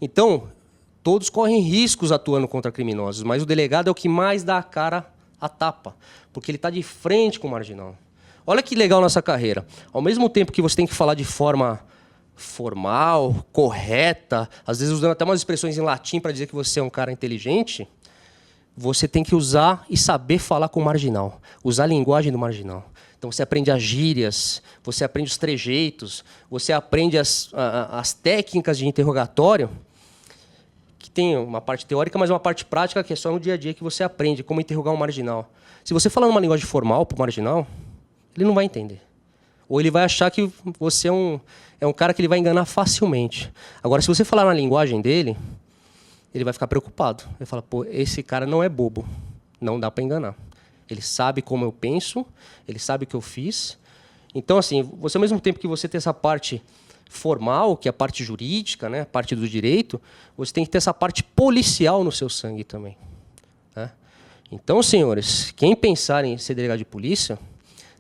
Então, todos correm riscos atuando contra criminosos, mas o delegado é o que mais dá a cara à tapa, porque ele está de frente com o marginal. Olha que legal nossa carreira. Ao mesmo tempo que você tem que falar de forma formal, correta, às vezes usando até umas expressões em latim para dizer que você é um cara inteligente, você tem que usar e saber falar com o marginal, usar a linguagem do marginal. Então você aprende as gírias, você aprende os trejeitos, você aprende as técnicas de interrogatório, que tem uma parte teórica, mas uma parte prática que é só no dia a dia que você aprende como interrogar um marginal. Se você falar numa linguagem formal para o marginal, ele não vai entender. Ou ele vai achar que você é um cara que ele vai enganar facilmente. Agora, se você falar na linguagem dele, ele vai ficar preocupado. Ele fala, pô, esse cara não é bobo. Não dá para enganar. Ele sabe como eu penso, ele sabe o que eu fiz. Então, assim, você ao mesmo tempo que você tem essa parte formal, que é a parte jurídica, né, a parte do direito, você tem que ter essa parte policial no seu sangue também. Né? Então, senhores, quem pensar em ser delegado de polícia,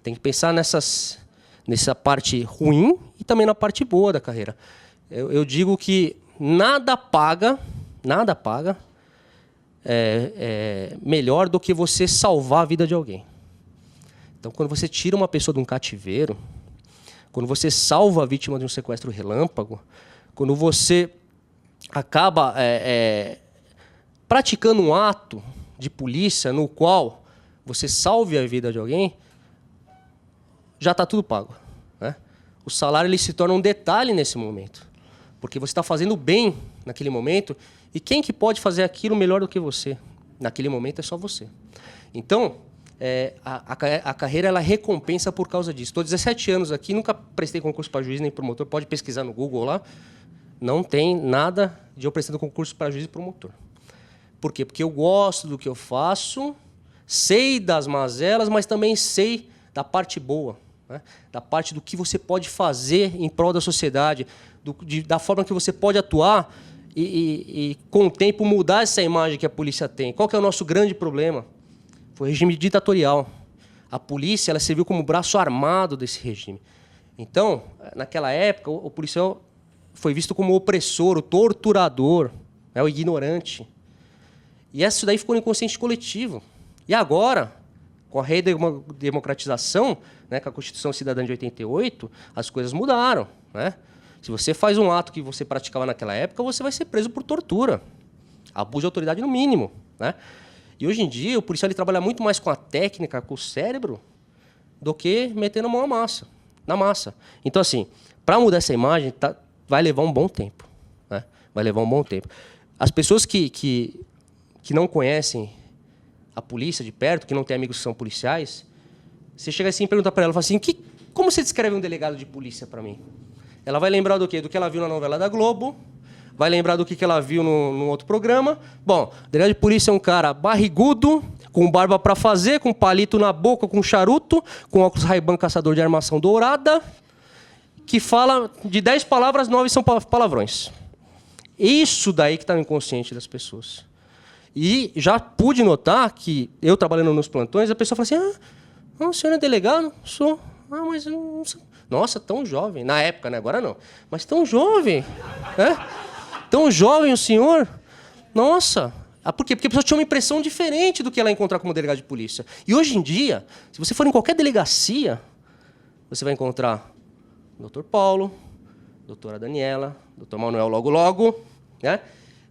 tem que pensar nessa parte ruim e também na parte boa da carreira. Eu digo que nada paga melhor do que você salvar a vida de alguém. Então, quando você tira uma pessoa de um cativeiro, quando você salva a vítima de um sequestro relâmpago, quando você acaba praticando um ato de polícia no qual você salve a vida de alguém, já está tudo pago. Né? O salário ele se torna um detalhe nesse momento, porque você está fazendo bem naquele momento, e quem que pode fazer aquilo melhor do que você? Naquele momento é só você. Então, a carreira ela recompensa por causa disso. Estou 17 anos aqui, nunca prestei concurso para juiz nem promotor, pode pesquisar no Google lá, não tem nada de eu prestando concurso para juiz e promotor. Por quê? Porque eu gosto do que eu faço, sei das mazelas, mas também sei da parte boa. Né? Da parte do que você pode fazer em prol da sociedade, da forma que você pode atuar e com o tempo, mudar essa imagem que a polícia tem. Qual que é o nosso grande problema? Foi o regime ditatorial. A polícia ela serviu como braço armado desse regime. Então, naquela época, o policial foi visto como o opressor, o torturador, né, o ignorante. E isso daí ficou no inconsciente coletivo. E agora, com a redemocratização, né, com a Constituição Cidadã de 88, as coisas mudaram. Né? Se você faz um ato que você praticava naquela época, você vai ser preso por tortura. Abuso de autoridade no mínimo. Né? E hoje em dia, o policial ele trabalha muito mais com a técnica, com o cérebro, do que metendo a mão na massa. Então, assim, para mudar essa imagem, vai levar um bom tempo. Né? Vai levar um bom tempo. As pessoas que não conhecem a polícia de perto, que não têm amigos que são policiais, você chega assim e pergunta para ela, fala assim, como você descreve um delegado de polícia para mim? Ela vai lembrar do quê? Do que ela viu na novela da Globo, vai lembrar do que ela viu no outro programa. Bom, o delegado de polícia é um cara barrigudo, com barba para fazer, com palito na boca, com charuto, com óculos Ray-Ban caçador de armação dourada, que fala de 10 palavras, 9 são palavrões. Isso daí que está no inconsciente das pessoas. E já pude notar que, eu trabalhando nos plantões, a pessoa fala assim, o senhor é delegado? Sou. Mas eu não sou. Nossa, tão jovem. Na época, né? Agora não. Mas tão jovem. Tão jovem o senhor. Nossa. Por quê? Porque a pessoa tinha uma impressão diferente do que ela encontrar como delegado de polícia. E hoje em dia, se você for em qualquer delegacia, você vai encontrar o Dr. Paulo, doutora Daniela, doutor Manuel logo, né?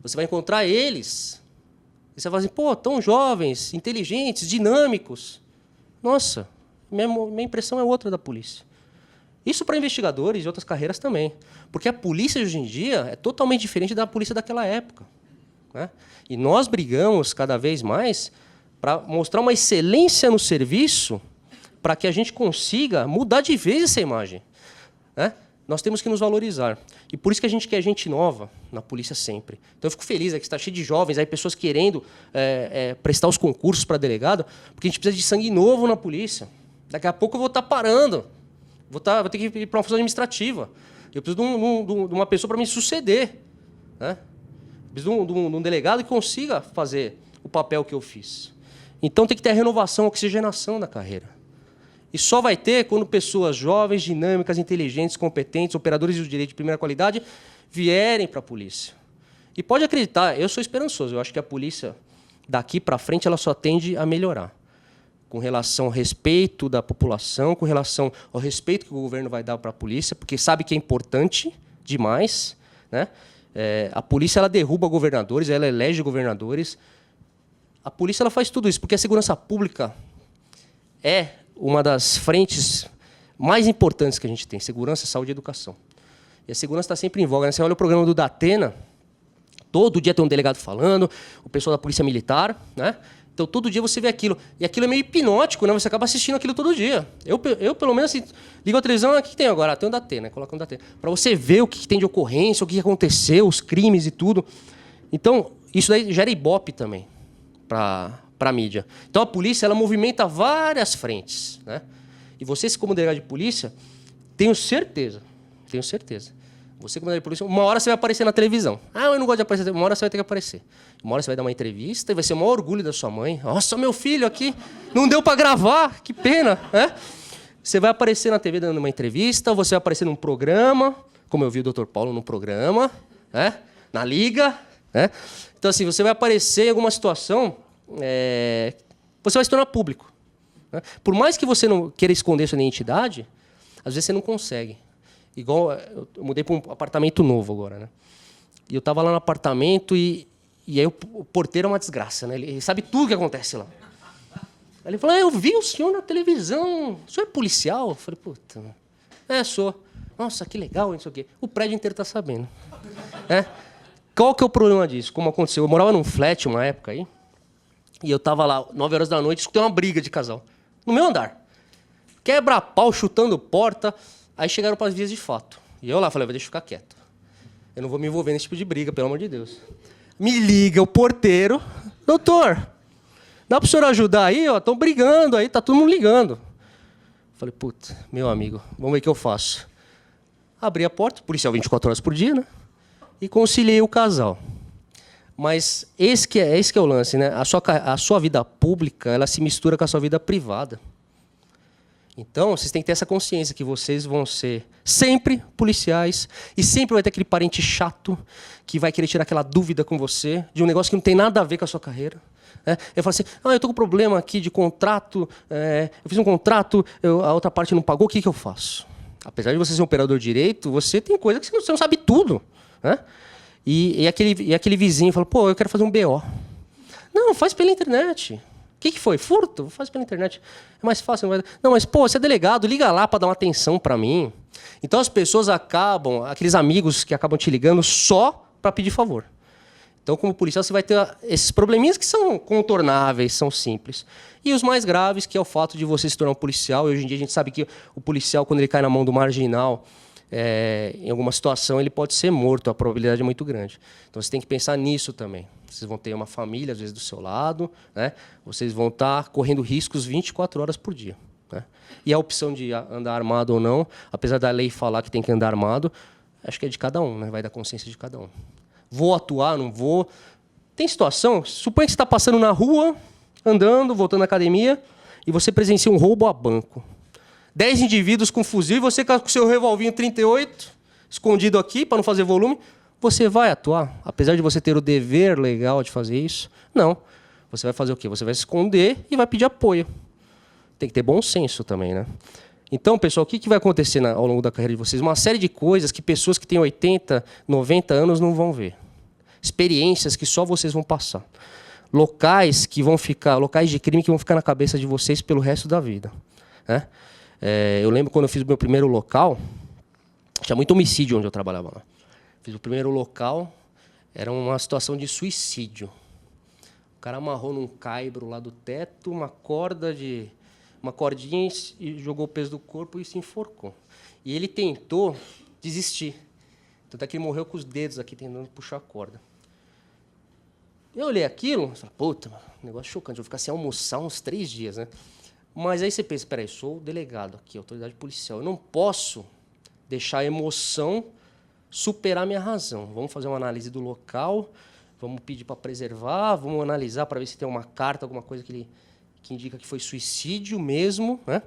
Você vai encontrar eles. E você vai falar assim, pô, tão jovens, inteligentes, dinâmicos. Nossa, minha impressão é outra da polícia. Isso para investigadores e outras carreiras também. Porque a polícia de hoje em dia é totalmente diferente da polícia daquela época, né? E nós brigamos cada vez mais para mostrar uma excelência no serviço para que a gente consiga mudar de vez essa imagem, né? Nós temos que nos valorizar. E por isso que a gente quer gente nova na polícia sempre. Então eu fico feliz que está cheio de jovens, aí, pessoas querendo prestar os concursos para delegado, porque a gente precisa de sangue novo na polícia. Daqui a pouco eu vou estar parando. Vou ter que ir para uma função administrativa. Eu preciso de uma pessoa para me suceder, né? Eu preciso de um delegado que consiga fazer o papel que eu fiz. Então tem que ter a renovação, a oxigenação da carreira. E só vai ter quando pessoas jovens, dinâmicas, inteligentes, competentes, operadores do direito de primeira qualidade, vierem para a polícia. E pode acreditar, eu sou esperançoso. Eu acho que a polícia, daqui para frente, ela só tende a melhorar. Com relação ao respeito da população, com relação ao respeito que o governo vai dar para a polícia, porque sabe que é importante demais, né? A polícia ela derruba governadores, ela elege governadores. A polícia ela faz tudo isso, porque a segurança pública é uma das frentes mais importantes que a gente tem, segurança, saúde e educação. E a segurança está sempre em voga, né? Você olha o programa do Datena, todo dia tem um delegado falando, o pessoal da polícia militar, né? Então, todo dia você vê aquilo. E aquilo é meio hipnótico, né? Você acaba assistindo aquilo todo dia. Eu pelo menos, assim, ligo a televisão, o que tem agora? Tem o Datena, coloca o Datena. Para você ver o que tem de ocorrência, o que aconteceu, os crimes e tudo. Então, isso daí gera ibope também para a mídia. Então, a polícia ela movimenta várias frentes, né? E você, como delegado de polícia, tenho certeza, você, como delegado de polícia, uma hora você vai aparecer na televisão. Eu não gosto de aparecer, uma hora você vai ter que aparecer. Uma hora você vai dar uma entrevista e vai ser o maior orgulho da sua mãe. Nossa, meu filho aqui, não deu para gravar, que pena, né? Você vai aparecer na TV dando uma entrevista, você vai aparecer num programa, como eu vi o Dr. Paulo num programa, né? Na Liga, né? Então, assim, você vai aparecer em alguma situação, você vai se tornar público, né? Por mais que você não queira esconder sua identidade, às vezes você não consegue. Igual, eu mudei para um apartamento novo agora, né? E eu estava lá no apartamento e aí o porteiro é uma desgraça, né? Ele sabe tudo o que acontece lá. Aí ele falou, eu vi o senhor na televisão, o senhor é policial? Eu falei, puta, sou. Nossa, que legal, não sei o quê. O prédio inteiro está sabendo. Qual que é o problema disso? Como aconteceu? Eu morava num flat uma época aí, e eu estava lá, 9 horas da noite, escutei uma briga de casal. No meu andar. Quebra-pau, chutando porta. Aí chegaram para as vias de fato. E eu lá falei, deixa eu ficar quieto. Eu não vou me envolver nesse tipo de briga, pelo amor de Deus. Me liga o porteiro. Doutor, dá para o senhor ajudar aí? Estão brigando aí, tá todo mundo ligando. Falei, puta, meu amigo, vamos ver o que eu faço. Abri a porta, policial 24 horas por dia, né? E conciliei o casal. Mas esse que é o lance, né? A sua vida pública, ela se mistura com a sua vida privada. Então, vocês têm que ter essa consciência que vocês vão ser sempre policiais e sempre vai ter aquele parente chato que vai querer tirar aquela dúvida com você de um negócio que não tem nada a ver com a sua carreira. Eu falo assim, eu estou com problema aqui de contrato, eu fiz um contrato, a outra parte não pagou, o que eu faço? Apesar de você ser um operador de direito, você tem coisa que você não sabe tudo, né? E aquele vizinho fala, pô, eu quero fazer um BO. Não, faz pela internet. O que foi? Furto? Faz pela internet. É mais fácil. Não, mas, pô, você é delegado, liga lá para dar uma atenção para mim. Então, as pessoas acabam, aqueles amigos que acabam te ligando só para pedir favor. Então, como policial, você vai ter esses probleminhas que são contornáveis, são simples. E os mais graves, que é o fato de você se tornar um policial. E hoje em dia a gente sabe que o policial, quando ele cai na mão do marginal, em alguma situação, ele pode ser morto, a probabilidade é muito grande. Então, você tem que pensar nisso também. Vocês vão ter uma família, às vezes, do seu lado, né? Vocês vão estar correndo riscos 24 horas por dia. Né? E a opção de andar armado ou não, apesar da lei falar que tem que andar armado, acho que é de cada um, né? Vai da consciência de cada um. Vou atuar, não vou? Tem situação, suponha que você está passando na rua, andando, voltando à academia, e você presencia um roubo a banco. 10 indivíduos com fuzil e você com o seu revolvinho 38, escondido aqui, para não fazer volume, você vai atuar? Apesar de você ter o dever legal de fazer isso? Não. Você vai fazer o quê? Você vai se esconder e vai pedir apoio. Tem que ter bom senso também, né? Então, pessoal, o que vai acontecer ao longo da carreira de vocês? Uma série de coisas que pessoas que têm 80, 90 anos não vão ver. Experiências que só vocês vão passar. Locais de crime que vão ficar na cabeça de vocês pelo resto da vida. Né? Eu lembro quando eu fiz o meu primeiro local, tinha muito homicídio onde eu trabalhava lá. Fiz o primeiro local, era uma situação de suicídio. O cara amarrou num caibro lá do teto, uma cordinha e jogou o peso do corpo e se enforcou. E ele tentou desistir. Tanto é que ele morreu com os dedos aqui, tentando puxar a corda. Eu olhei aquilo e falei, puta, negócio chocante, eu vou ficar sem almoçar uns 3 dias, né? Mas aí você pensa, peraí, sou o delegado aqui, autoridade policial, eu não posso deixar a emoção superar a minha razão. Vamos fazer uma análise do local, vamos pedir para preservar, vamos analisar para ver se tem uma carta, alguma coisa que indica que foi suicídio mesmo, né?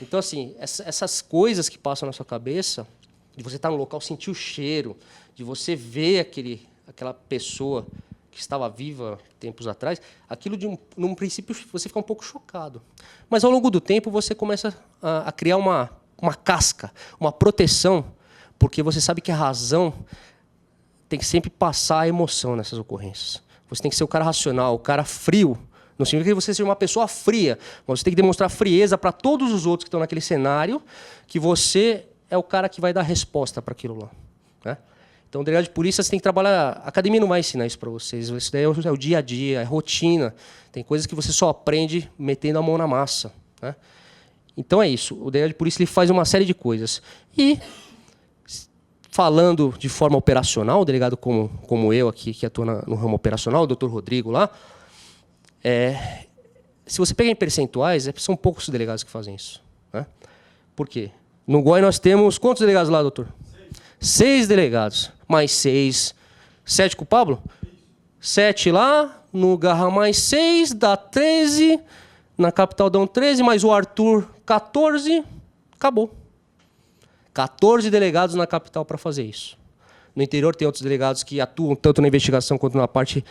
Então, assim, essas coisas que passam na sua cabeça, de você estar no local, sentir o cheiro, de você ver aquela pessoa que estava viva tempos atrás, aquilo, num princípio, você fica um pouco chocado. Mas, ao longo do tempo, você começa a criar uma casca, uma proteção, porque você sabe que a razão tem que sempre passar a emoção nessas ocorrências. Você tem que ser o cara racional, o cara frio. Não significa que você seja uma pessoa fria, mas você tem que demonstrar frieza para todos os outros que estão naquele cenário, que você é o cara que vai dar resposta para aquilo lá. Né? Então, o delegado de polícia, você tem que trabalhar... A academia não vai ensinar isso para vocês. Isso daí é o dia a dia, é rotina. Tem coisas que você só aprende metendo a mão na massa. Né? Então, é isso. O delegado de polícia ele faz uma série de coisas. E, falando de forma operacional, o delegado como eu aqui, que atua no ramo operacional, o doutor Rodrigo lá, se você pegar em percentuais, são poucos delegados que fazem isso. Né? Por quê? No GOI nós temos... Quantos delegados lá, doutor? 6 delegados. Mais 6. 7 com o Pablo? 7 lá. No Garra mais 6, dá 13. Na capital dão 13, mais o Arthur, 14. Acabou. 14 delegados na capital para fazer isso. No interior tem outros delegados que atuam tanto na investigação quanto na parte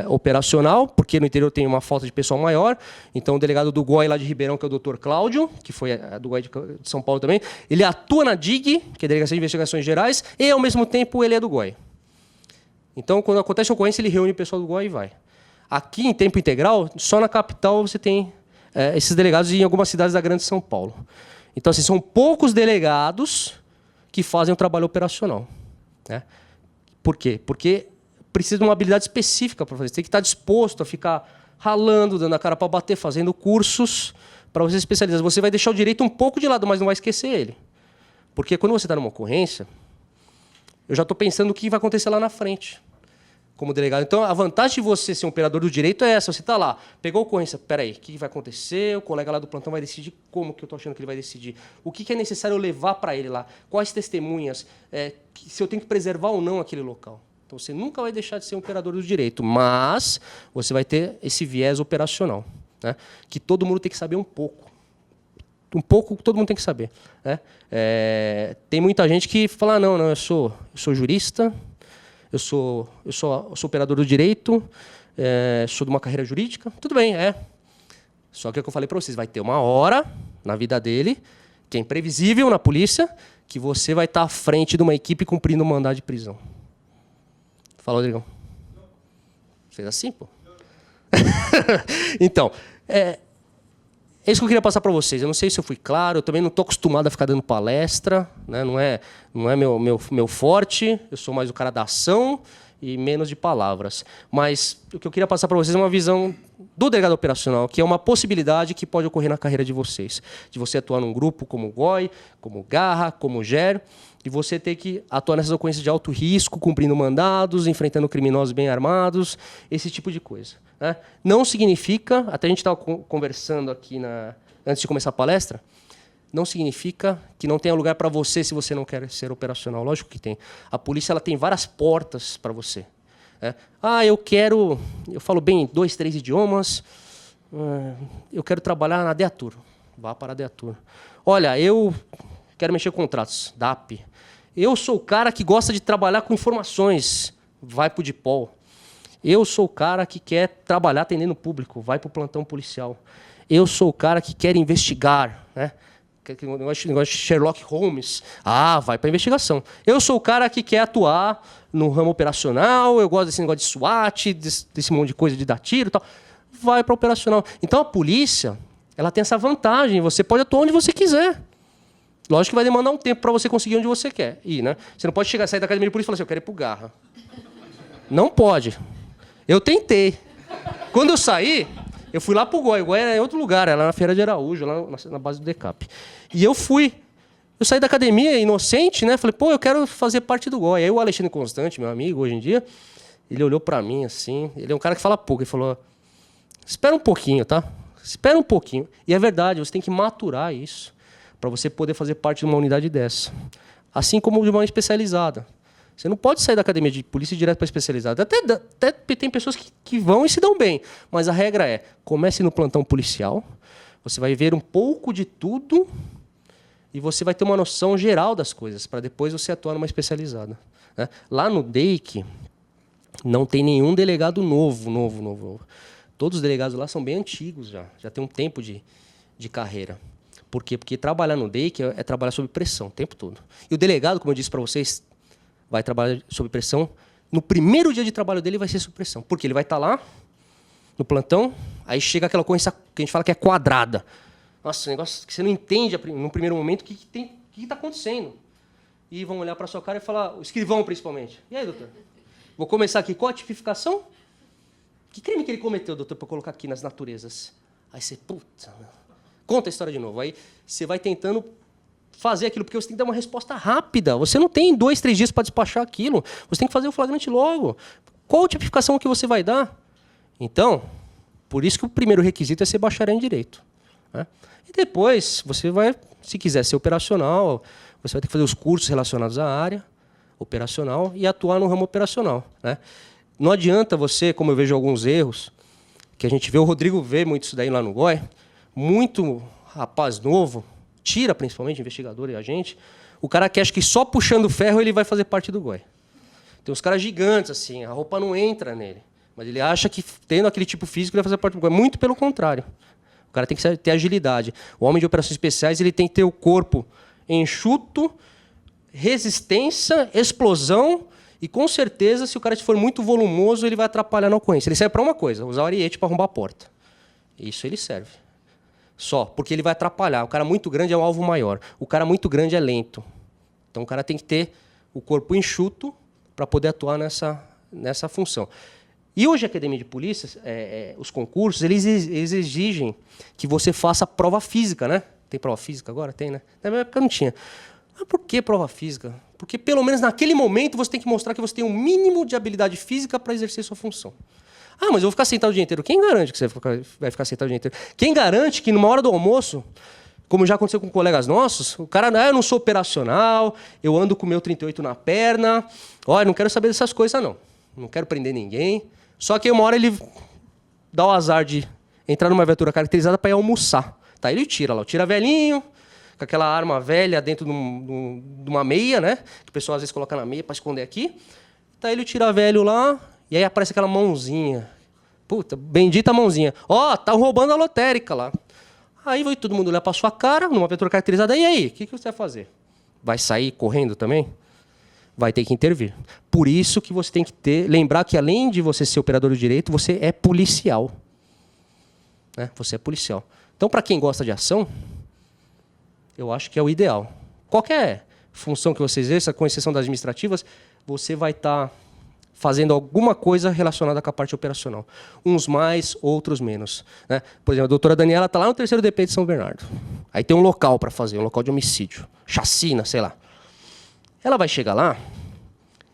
operacional, porque no interior tem uma falta de pessoal maior. Então, o delegado do GOI lá de Ribeirão, que é o Dr. Cláudio, que foi do GOI de São Paulo também, ele atua na DIG, que é a Delegacia de Investigações Gerais, e, ao mesmo tempo, ele é do GOI. Então, quando acontece a ocorrência, ele reúne o pessoal do GOI e vai. Aqui, em tempo integral, só na capital você tem esses delegados e em algumas cidades da Grande São Paulo. Então, assim, são poucos delegados que fazem o trabalho operacional. Né? Por quê? Porque precisa de uma habilidade específica para fazer. Você tem que estar disposto a ficar ralando, dando a cara para bater, fazendo cursos para você se especializar. Você vai deixar o direito um pouco de lado, mas não vai esquecer ele. Porque quando você está numa ocorrência, eu já estou pensando o que vai acontecer lá na frente, como delegado. Então, a vantagem de você ser um operador do direito é essa. Você está lá, pegou a ocorrência, peraí, o que vai acontecer? O colega lá do plantão vai decidir como que eu estou achando que ele vai decidir. O que é necessário eu levar para ele lá? Quais testemunhas? Se eu tenho que preservar ou não aquele local. Então, você nunca vai deixar de ser um operador do direito, mas você vai ter esse viés operacional, né? Que todo mundo tem que saber um pouco. Um pouco todo mundo tem que saber. Né? Tem muita gente que fala, não, eu sou jurista, eu sou operador do direito, sou de uma carreira jurídica. Tudo bem, Só que é o que eu falei para vocês, vai ter uma hora na vida dele, que é imprevisível na polícia, que você vai estar à frente de uma equipe cumprindo um mandado de prisão. Fala, Rodrigão. Fez assim, pô? Então, é isso que eu queria passar para vocês. Eu não sei se eu fui claro, eu também não estou acostumado a ficar dando palestra, né? Não é meu forte, eu sou mais o cara da ação e menos de palavras. Mas o que eu queria passar para vocês é uma visão do delegado operacional, que é uma possibilidade que pode ocorrer na carreira de vocês. De você atuar num grupo como o GOI, como o Garra, como o GER, E você ter que atuar nessas ocorrências de alto risco, cumprindo mandados, enfrentando criminosos bem armados, esse tipo de coisa. Né? Não significa, até a gente estava conversando aqui antes de começar a palestra, não significa que não tenha lugar para você se você não quer ser operacional. Lógico que tem. A polícia ela tem várias portas para você. Né? Eu falo bem 2, 3 idiomas, eu quero trabalhar na DEATUR. Vá para a DEATUR. Olha, eu quero mexer com contratos, DAP. Eu sou o cara que gosta de trabalhar com informações, vai para o DIPOL. Eu sou o cara que quer trabalhar atendendo o público, vai para o plantão policial. Eu sou o cara que quer investigar, né? Negócio de Sherlock Holmes, vai para a investigação. Eu sou o cara que quer atuar no ramo operacional, eu gosto desse negócio de SWAT, desse monte de coisa de dar tiro e tal. Vai para operacional. Então a polícia, ela tem essa vantagem, você pode atuar onde você quiser. Lógico que vai demandar um tempo para você conseguir onde você quer ir, né? Você não pode sair da academia de polícia e falar assim, eu quero ir pro Garra. Não pode. Eu tentei. Quando eu saí, eu fui lá pro GOI. O GOI era em outro lugar, era na Feira de Araújo, lá na base do DECAP. E eu fui. Eu saí da academia inocente, né? Falei, eu quero fazer parte do GOI. Aí o Alexandre Constante, meu amigo, hoje em dia, ele olhou para mim assim. Ele é um cara que fala pouco. Ele falou, espera um pouquinho, tá? Espera um pouquinho. E é verdade, você tem que maturar isso para você poder fazer parte de uma unidade dessa. Assim como de uma especializada. Você não pode sair da academia de polícia e ir direto para a especializada. Até tem pessoas que vão e se dão bem. Mas a regra é, comece no plantão policial, você vai ver um pouco de tudo e você vai ter uma noção geral das coisas, para depois você atuar numa especializada. Né? Lá no DEIC, não tem nenhum delegado novo. Todos os delegados lá são bem antigos já tem um tempo de carreira. Por quê? Porque trabalhar no DEIC é trabalhar sob pressão o tempo todo. E o delegado, como eu disse para vocês, vai trabalhar sob pressão. No primeiro dia de trabalho dele vai ser sob pressão. Porque ele vai estar lá, no plantão, aí chega aquela coisa que a gente fala que é quadrada. Nossa, um negócio que você não entende no primeiro momento o que está acontecendo. E vão olhar para a sua cara e falar, o escrivão principalmente. E aí, doutor? Vou começar aqui. Qual a tipificação? Que crime que ele cometeu, doutor, para colocar aqui nas naturezas? Aí você, conta a história de novo. Aí você vai tentando fazer aquilo, porque você tem que dar uma resposta rápida. Você não tem 2, 3 dias para despachar aquilo. Você tem que fazer o flagrante logo. Qual a tipificação que você vai dar? Então, por isso que o primeiro requisito é ser bacharel em Direito. Né? E depois, você vai, se quiser ser operacional, você vai ter que fazer os cursos relacionados à área operacional e atuar no ramo operacional. Né? Não adianta você, como eu vejo alguns erros, que a gente vê, o Rodrigo vê muito isso daí lá no GOI, muito rapaz novo, tira principalmente, investigador e agente, o cara que acha que só puxando ferro ele vai fazer parte do GOI. Tem uns caras gigantes, assim, a roupa não entra nele, mas ele acha que tendo aquele tipo físico ele vai fazer parte do GOI. Muito pelo contrário. O cara tem que ter agilidade. O homem de operações especiais ele tem que ter o corpo enxuto, resistência, explosão, e com certeza, se o cara for muito volumoso, ele vai atrapalhar na ocorrência. Ele serve para uma coisa, usar o ariete para arrombar a porta. Isso ele serve. Só, porque ele vai atrapalhar. O cara muito grande é um alvo maior. O cara muito grande é lento. Então o cara tem que ter o corpo enxuto para poder atuar nessa função. E hoje a Academia de Polícia, os concursos, eles exigem que você faça prova física, né? Tem prova física agora? Tem, né? Na minha época não tinha. Mas por que prova física? Porque pelo menos naquele momento você tem que mostrar que você tem um mínimo de habilidade física para exercer sua função. Ah, mas eu vou ficar sentado o dia inteiro. Quem garante que você vai ficar sentado o dia inteiro? Quem garante que numa hora do almoço, como já aconteceu com colegas nossos, o cara, eu não sou operacional, eu ando com o meu 38 na perna, olha, não quero saber dessas coisas, não. Não quero prender ninguém. Só que uma hora ele dá o azar de entrar numa viatura caracterizada para ir almoçar. Tá, ele tira lá, tira velhinho, com aquela arma velha dentro de uma meia, né? Que o pessoal às vezes coloca na meia para esconder aqui. Tá, ele tira velho lá, e aí aparece aquela mãozinha. Puta, bendita mãozinha. Ó, tá roubando a lotérica lá. Aí vai todo mundo olhar para sua cara, numa viatura caracterizada, e aí, o que você vai fazer? Vai sair correndo também? Vai ter que intervir. Por isso que você tem que lembrar que além de você ser operador de direito, você é policial. Né? Você é policial. Então, para quem gosta de ação, eu acho que é o ideal. Qualquer função que você exerça, com exceção das administrativas, você vai estar fazendo alguma coisa relacionada com a parte operacional. Uns mais, outros menos. Né? Por exemplo, a doutora Daniela está lá no 3º DP de São Bernardo. Aí tem um local para fazer, um local de homicídio. Chacina, sei lá. Ela vai chegar lá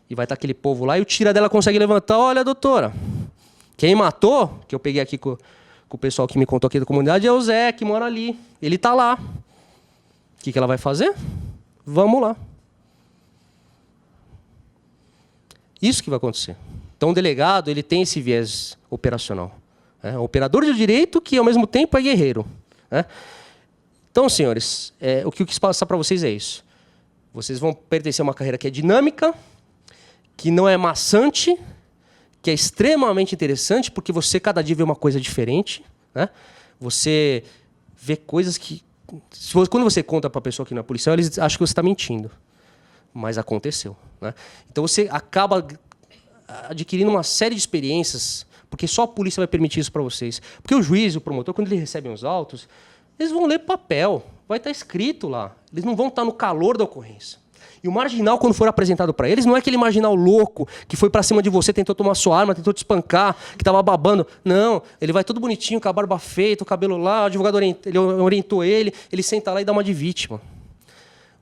e vai estar aquele povo lá e o tira dela consegue levantar. Olha, doutora, quem matou, que eu peguei aqui com o pessoal que me contou aqui da comunidade, é o Zé, que mora ali. Ele está lá. O que ela vai fazer? Vamos lá. Isso que vai acontecer. Então, o delegado ele tem esse viés operacional. Um operador de direito que, ao mesmo tempo, é guerreiro. Então, senhores, o que eu quis passar para vocês é isso. Vocês vão pertencer a uma carreira que é dinâmica, que não é maçante, que é extremamente interessante, porque você, cada dia, vê uma coisa diferente. Você vê coisas que... Quando você conta para a pessoa que não é policial, eles acham que você está mentindo. Mas aconteceu. Então, você acaba adquirindo uma série de experiências, porque só a polícia vai permitir isso para vocês. Porque o juiz e o promotor, quando eles recebem os autos, eles vão ler papel, vai estar escrito lá. Eles não vão estar no calor da ocorrência. E o marginal, quando for apresentado para eles, não é aquele marginal louco que foi para cima de você, tentou tomar sua arma, tentou te espancar, que estava babando. Não, ele vai todo bonitinho, com a barba feita, o cabelo lá, o advogado orientou ele senta lá e dá uma de vítima.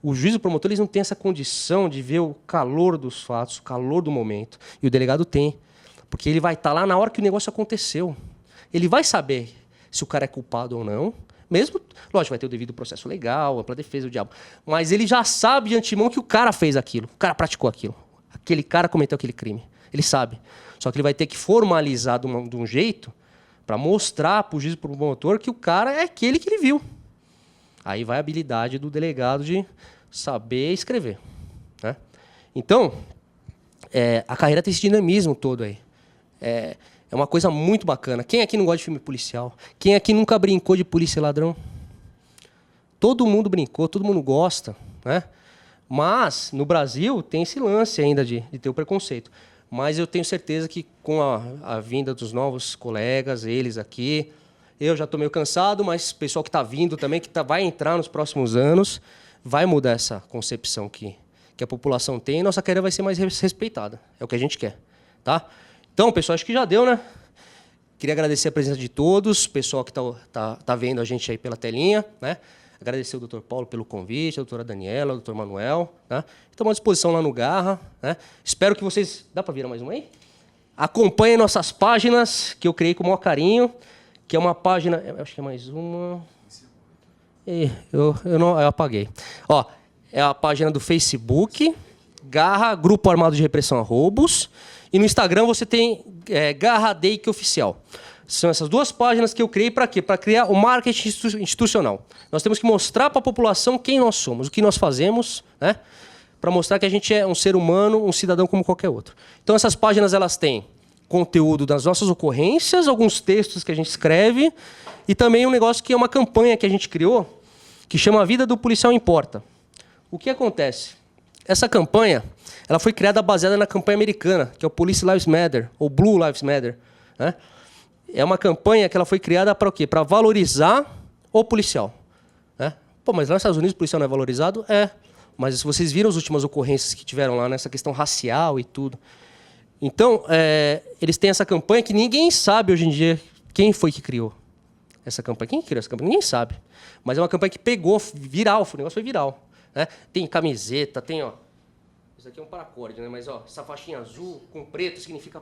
O juiz e o promotor eles não têm essa condição de ver o calor dos fatos, o calor do momento. E o delegado tem. Porque ele vai estar lá na hora que o negócio aconteceu. Ele vai saber se o cara é culpado ou não. Mesmo, lógico, vai ter o devido processo legal, ampla defesa, o diabo. Mas ele já sabe de antemão que o cara fez aquilo. O cara praticou aquilo. Aquele cara cometeu aquele crime. Ele sabe. Só que ele vai ter que formalizar de um jeito para mostrar para o juiz e para o promotor que o cara é aquele que ele viu. Aí vai a habilidade do delegado de saber escrever. Então, a carreira tem esse dinamismo todo aí. É uma coisa muito bacana. Quem aqui não gosta de filme policial? Quem aqui nunca brincou de polícia e ladrão? Todo mundo brincou, todo mundo gosta. Mas, no Brasil, tem esse lance ainda de ter o preconceito. Mas eu tenho certeza que com a vinda dos novos colegas, eles aqui, eu já estou meio cansado, mas o pessoal que está vindo também, que vai entrar nos próximos anos, vai mudar essa concepção que a população tem e nossa carreira vai ser mais respeitada. É o que a gente quer. Tá? Então, pessoal, acho que já deu, né? Queria agradecer a presença de todos, o pessoal que tá vendo a gente aí pela telinha, Agradecer ao Dr. Paulo pelo convite, a doutora Daniela, o Dr. Manuel. Estamos à disposição lá no Garra. Espero que vocês... Dá para virar mais uma aí? Acompanhem nossas páginas, que eu criei com o maior carinho, que é uma página... Acho que é mais uma... Eu apaguei. É a página do Facebook, Garra, Grupo Armado de Repressão a Roubos. E no Instagram você tem Garra Dake Oficial. São essas duas páginas que eu criei para quê? Para criar o marketing institucional. Nós temos que mostrar para a população quem nós somos, o que nós fazemos, para mostrar que a gente é um ser humano, um cidadão como qualquer outro. Então essas páginas elas têm conteúdo das nossas ocorrências, alguns textos que a gente escreve e também um negócio que é uma campanha que a gente criou que chama A Vida do Policial Importa. O que acontece? Essa campanha ela foi criada baseada na campanha americana, que é o Police Lives Matter, ou Blue Lives Matter. É uma campanha que ela foi criada para o quê? Para valorizar o policial. Mas lá nos Estados Unidos o policial não é valorizado? Mas se vocês viram as últimas ocorrências que tiveram lá nessa questão racial e tudo. Então, eles têm essa campanha que ninguém sabe hoje em dia quem foi que criou essa campanha. Quem criou essa campanha? Ninguém sabe. Mas é uma campanha que pegou, viral, o negócio foi viral. Tem camiseta, tem... Isso aqui é um paracorde, mas essa faixinha azul com preto significa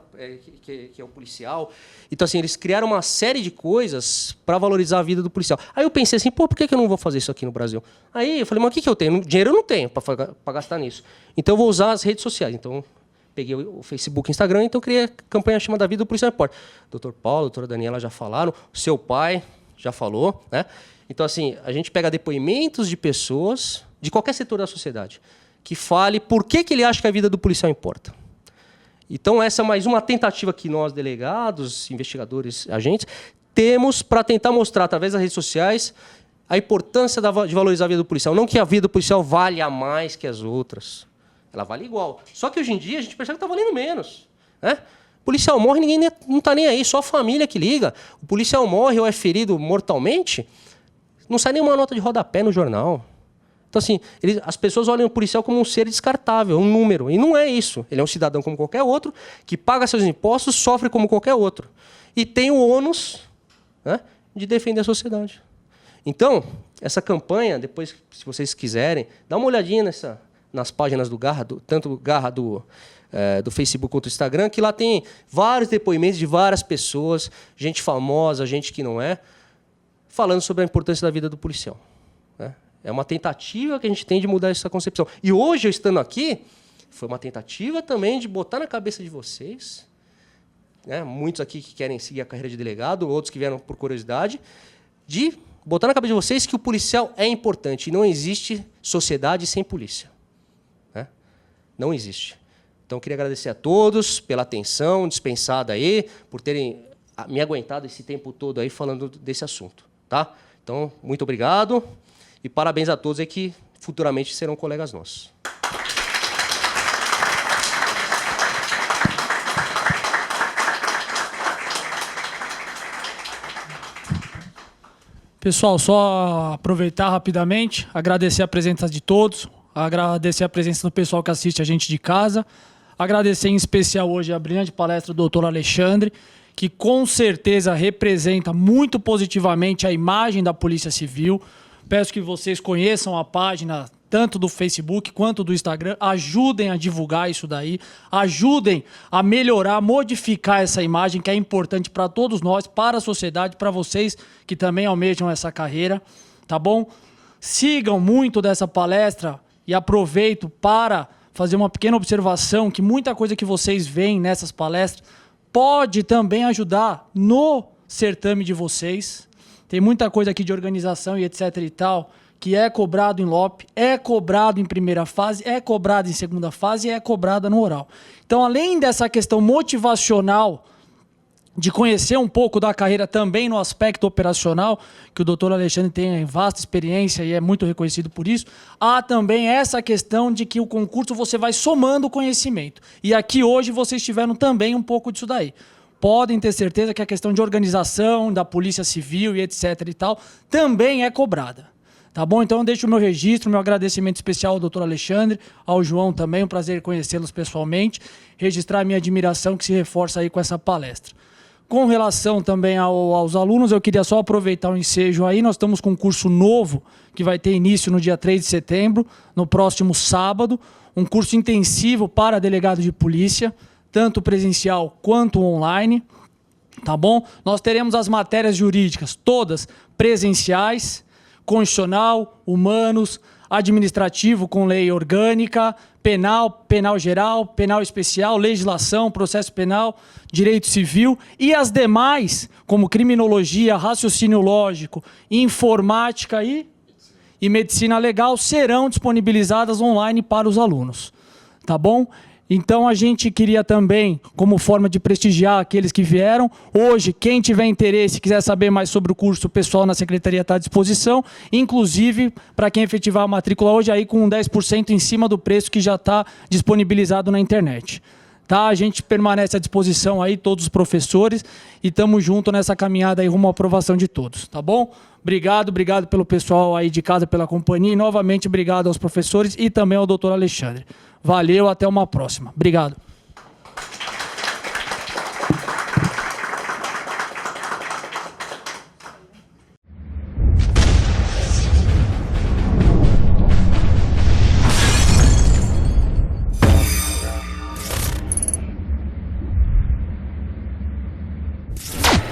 que é o policial. Então, assim, eles criaram uma série de coisas para valorizar a vida do policial. Aí eu pensei assim, por que eu não vou fazer isso aqui no Brasil? Aí eu falei, mas o que eu tenho? Dinheiro eu não tenho para gastar nisso. Então eu vou usar as redes sociais. Então, peguei o Facebook e o Instagram, então criei a campanha chamada A Vida do Policial Importa. Dr. Paulo, a doutora Daniela já falaram, o seu pai já falou. Então, assim, a gente pega depoimentos de pessoas de qualquer setor da sociedade que fale por que ele acha que a vida do policial importa. Então, essa é mais uma tentativa que nós, delegados, investigadores, agentes, temos para tentar mostrar, através das redes sociais, a importância de valorizar a vida do policial. Não que a vida do policial valha mais que as outras. Ela vale igual. Só que hoje em dia a gente percebe que está valendo menos. O policial morre, ninguém não está nem aí, só a família que liga. O policial morre ou é ferido mortalmente, não sai nenhuma nota de rodapé no jornal. Então, assim, as pessoas olham o policial como um ser descartável, um número. E não é isso. Ele é um cidadão como qualquer outro, que paga seus impostos, sofre como qualquer outro. E tem o ônus de defender a sociedade. Então, essa campanha, depois, se vocês quiserem, dá uma olhadinha nas páginas do Garra, tanto do Garra do Facebook quanto do Instagram, que lá tem vários depoimentos de várias pessoas, gente famosa, gente que não é, falando sobre a importância da vida do policial. Né? É uma tentativa que a gente tem de mudar essa concepção. E hoje, eu estando aqui, foi uma tentativa também de botar na cabeça de vocês, né, muitos aqui que querem seguir a carreira de delegado, outros que vieram por curiosidade, de botar na cabeça de vocês que o policial é importante e não existe sociedade sem polícia. Né? Não existe. Então, eu queria agradecer a todos pela atenção dispensada aí, por terem me aguentado esse tempo todo aí falando desse assunto. Tá? Então, muito obrigado e parabéns a todos aí que futuramente serão colegas nossos. Pessoal, só aproveitar rapidamente, agradecer a presença de todos, agradecer a presença do pessoal que assiste a gente de casa, agradecer em especial hoje a brilhante palestra do Dr. Alexandre, que com certeza representa muito positivamente a imagem da Polícia Civil. Peço que vocês conheçam a página tanto do Facebook quanto do Instagram, ajudem a divulgar isso daí, ajudem a melhorar, modificar essa imagem que é importante para todos nós, para a sociedade, para vocês que também almejam essa carreira, tá bom? Sigam muito dessa palestra e aproveito para fazer uma pequena observação que muita coisa que vocês veem nessas palestras pode também ajudar no certame de vocês. Tem muita coisa aqui de organização e etc e tal, que é cobrado em LOP, é cobrado em primeira fase, é cobrado em segunda fase e é cobrada no oral. Então, além dessa questão motivacional de conhecer um pouco da carreira também no aspecto operacional, que o doutor Alexandre tem vasta experiência e é muito reconhecido por isso, há também essa questão de que o concurso você vai somando conhecimento. E aqui hoje vocês tiveram também um pouco disso daí. Podem ter certeza que a questão de organização da Polícia Civil e etc e tal também é cobrada. Tá bom? Então eu deixo o meu registro, meu agradecimento especial ao doutor Alexandre, ao João também, um prazer conhecê-los pessoalmente, registrar a minha admiração que se reforça aí com essa palestra. Com relação também aos alunos, eu queria só aproveitar o ensejo aí, nós estamos com um curso novo que vai ter início no dia 3 de setembro, no próximo sábado, um curso intensivo para delegado de polícia, tanto presencial quanto online, tá bom? Nós teremos as matérias jurídicas todas presenciais, constitucional, humanos, administrativo com lei orgânica, penal, penal geral, penal especial, legislação, processo penal, direito civil e as demais, como criminologia, raciocínio lógico, informática e medicina legal, serão disponibilizadas online para os alunos. Tá bom? Então, a gente queria também, como forma de prestigiar aqueles que vieram, hoje, quem tiver interesse e quiser saber mais sobre o curso, o pessoal na secretaria está à disposição, inclusive, para quem efetivar a matrícula hoje, aí com 10% em cima do preço que já está disponibilizado na internet. Tá? A gente permanece à disposição aí, todos os professores, e estamos juntos nessa caminhada aí rumo à aprovação de todos, tá bom? Obrigado pelo pessoal aí de casa, pela companhia, e novamente obrigado aos professores e também ao doutor Alexandre. Valeu, até uma próxima. Obrigado.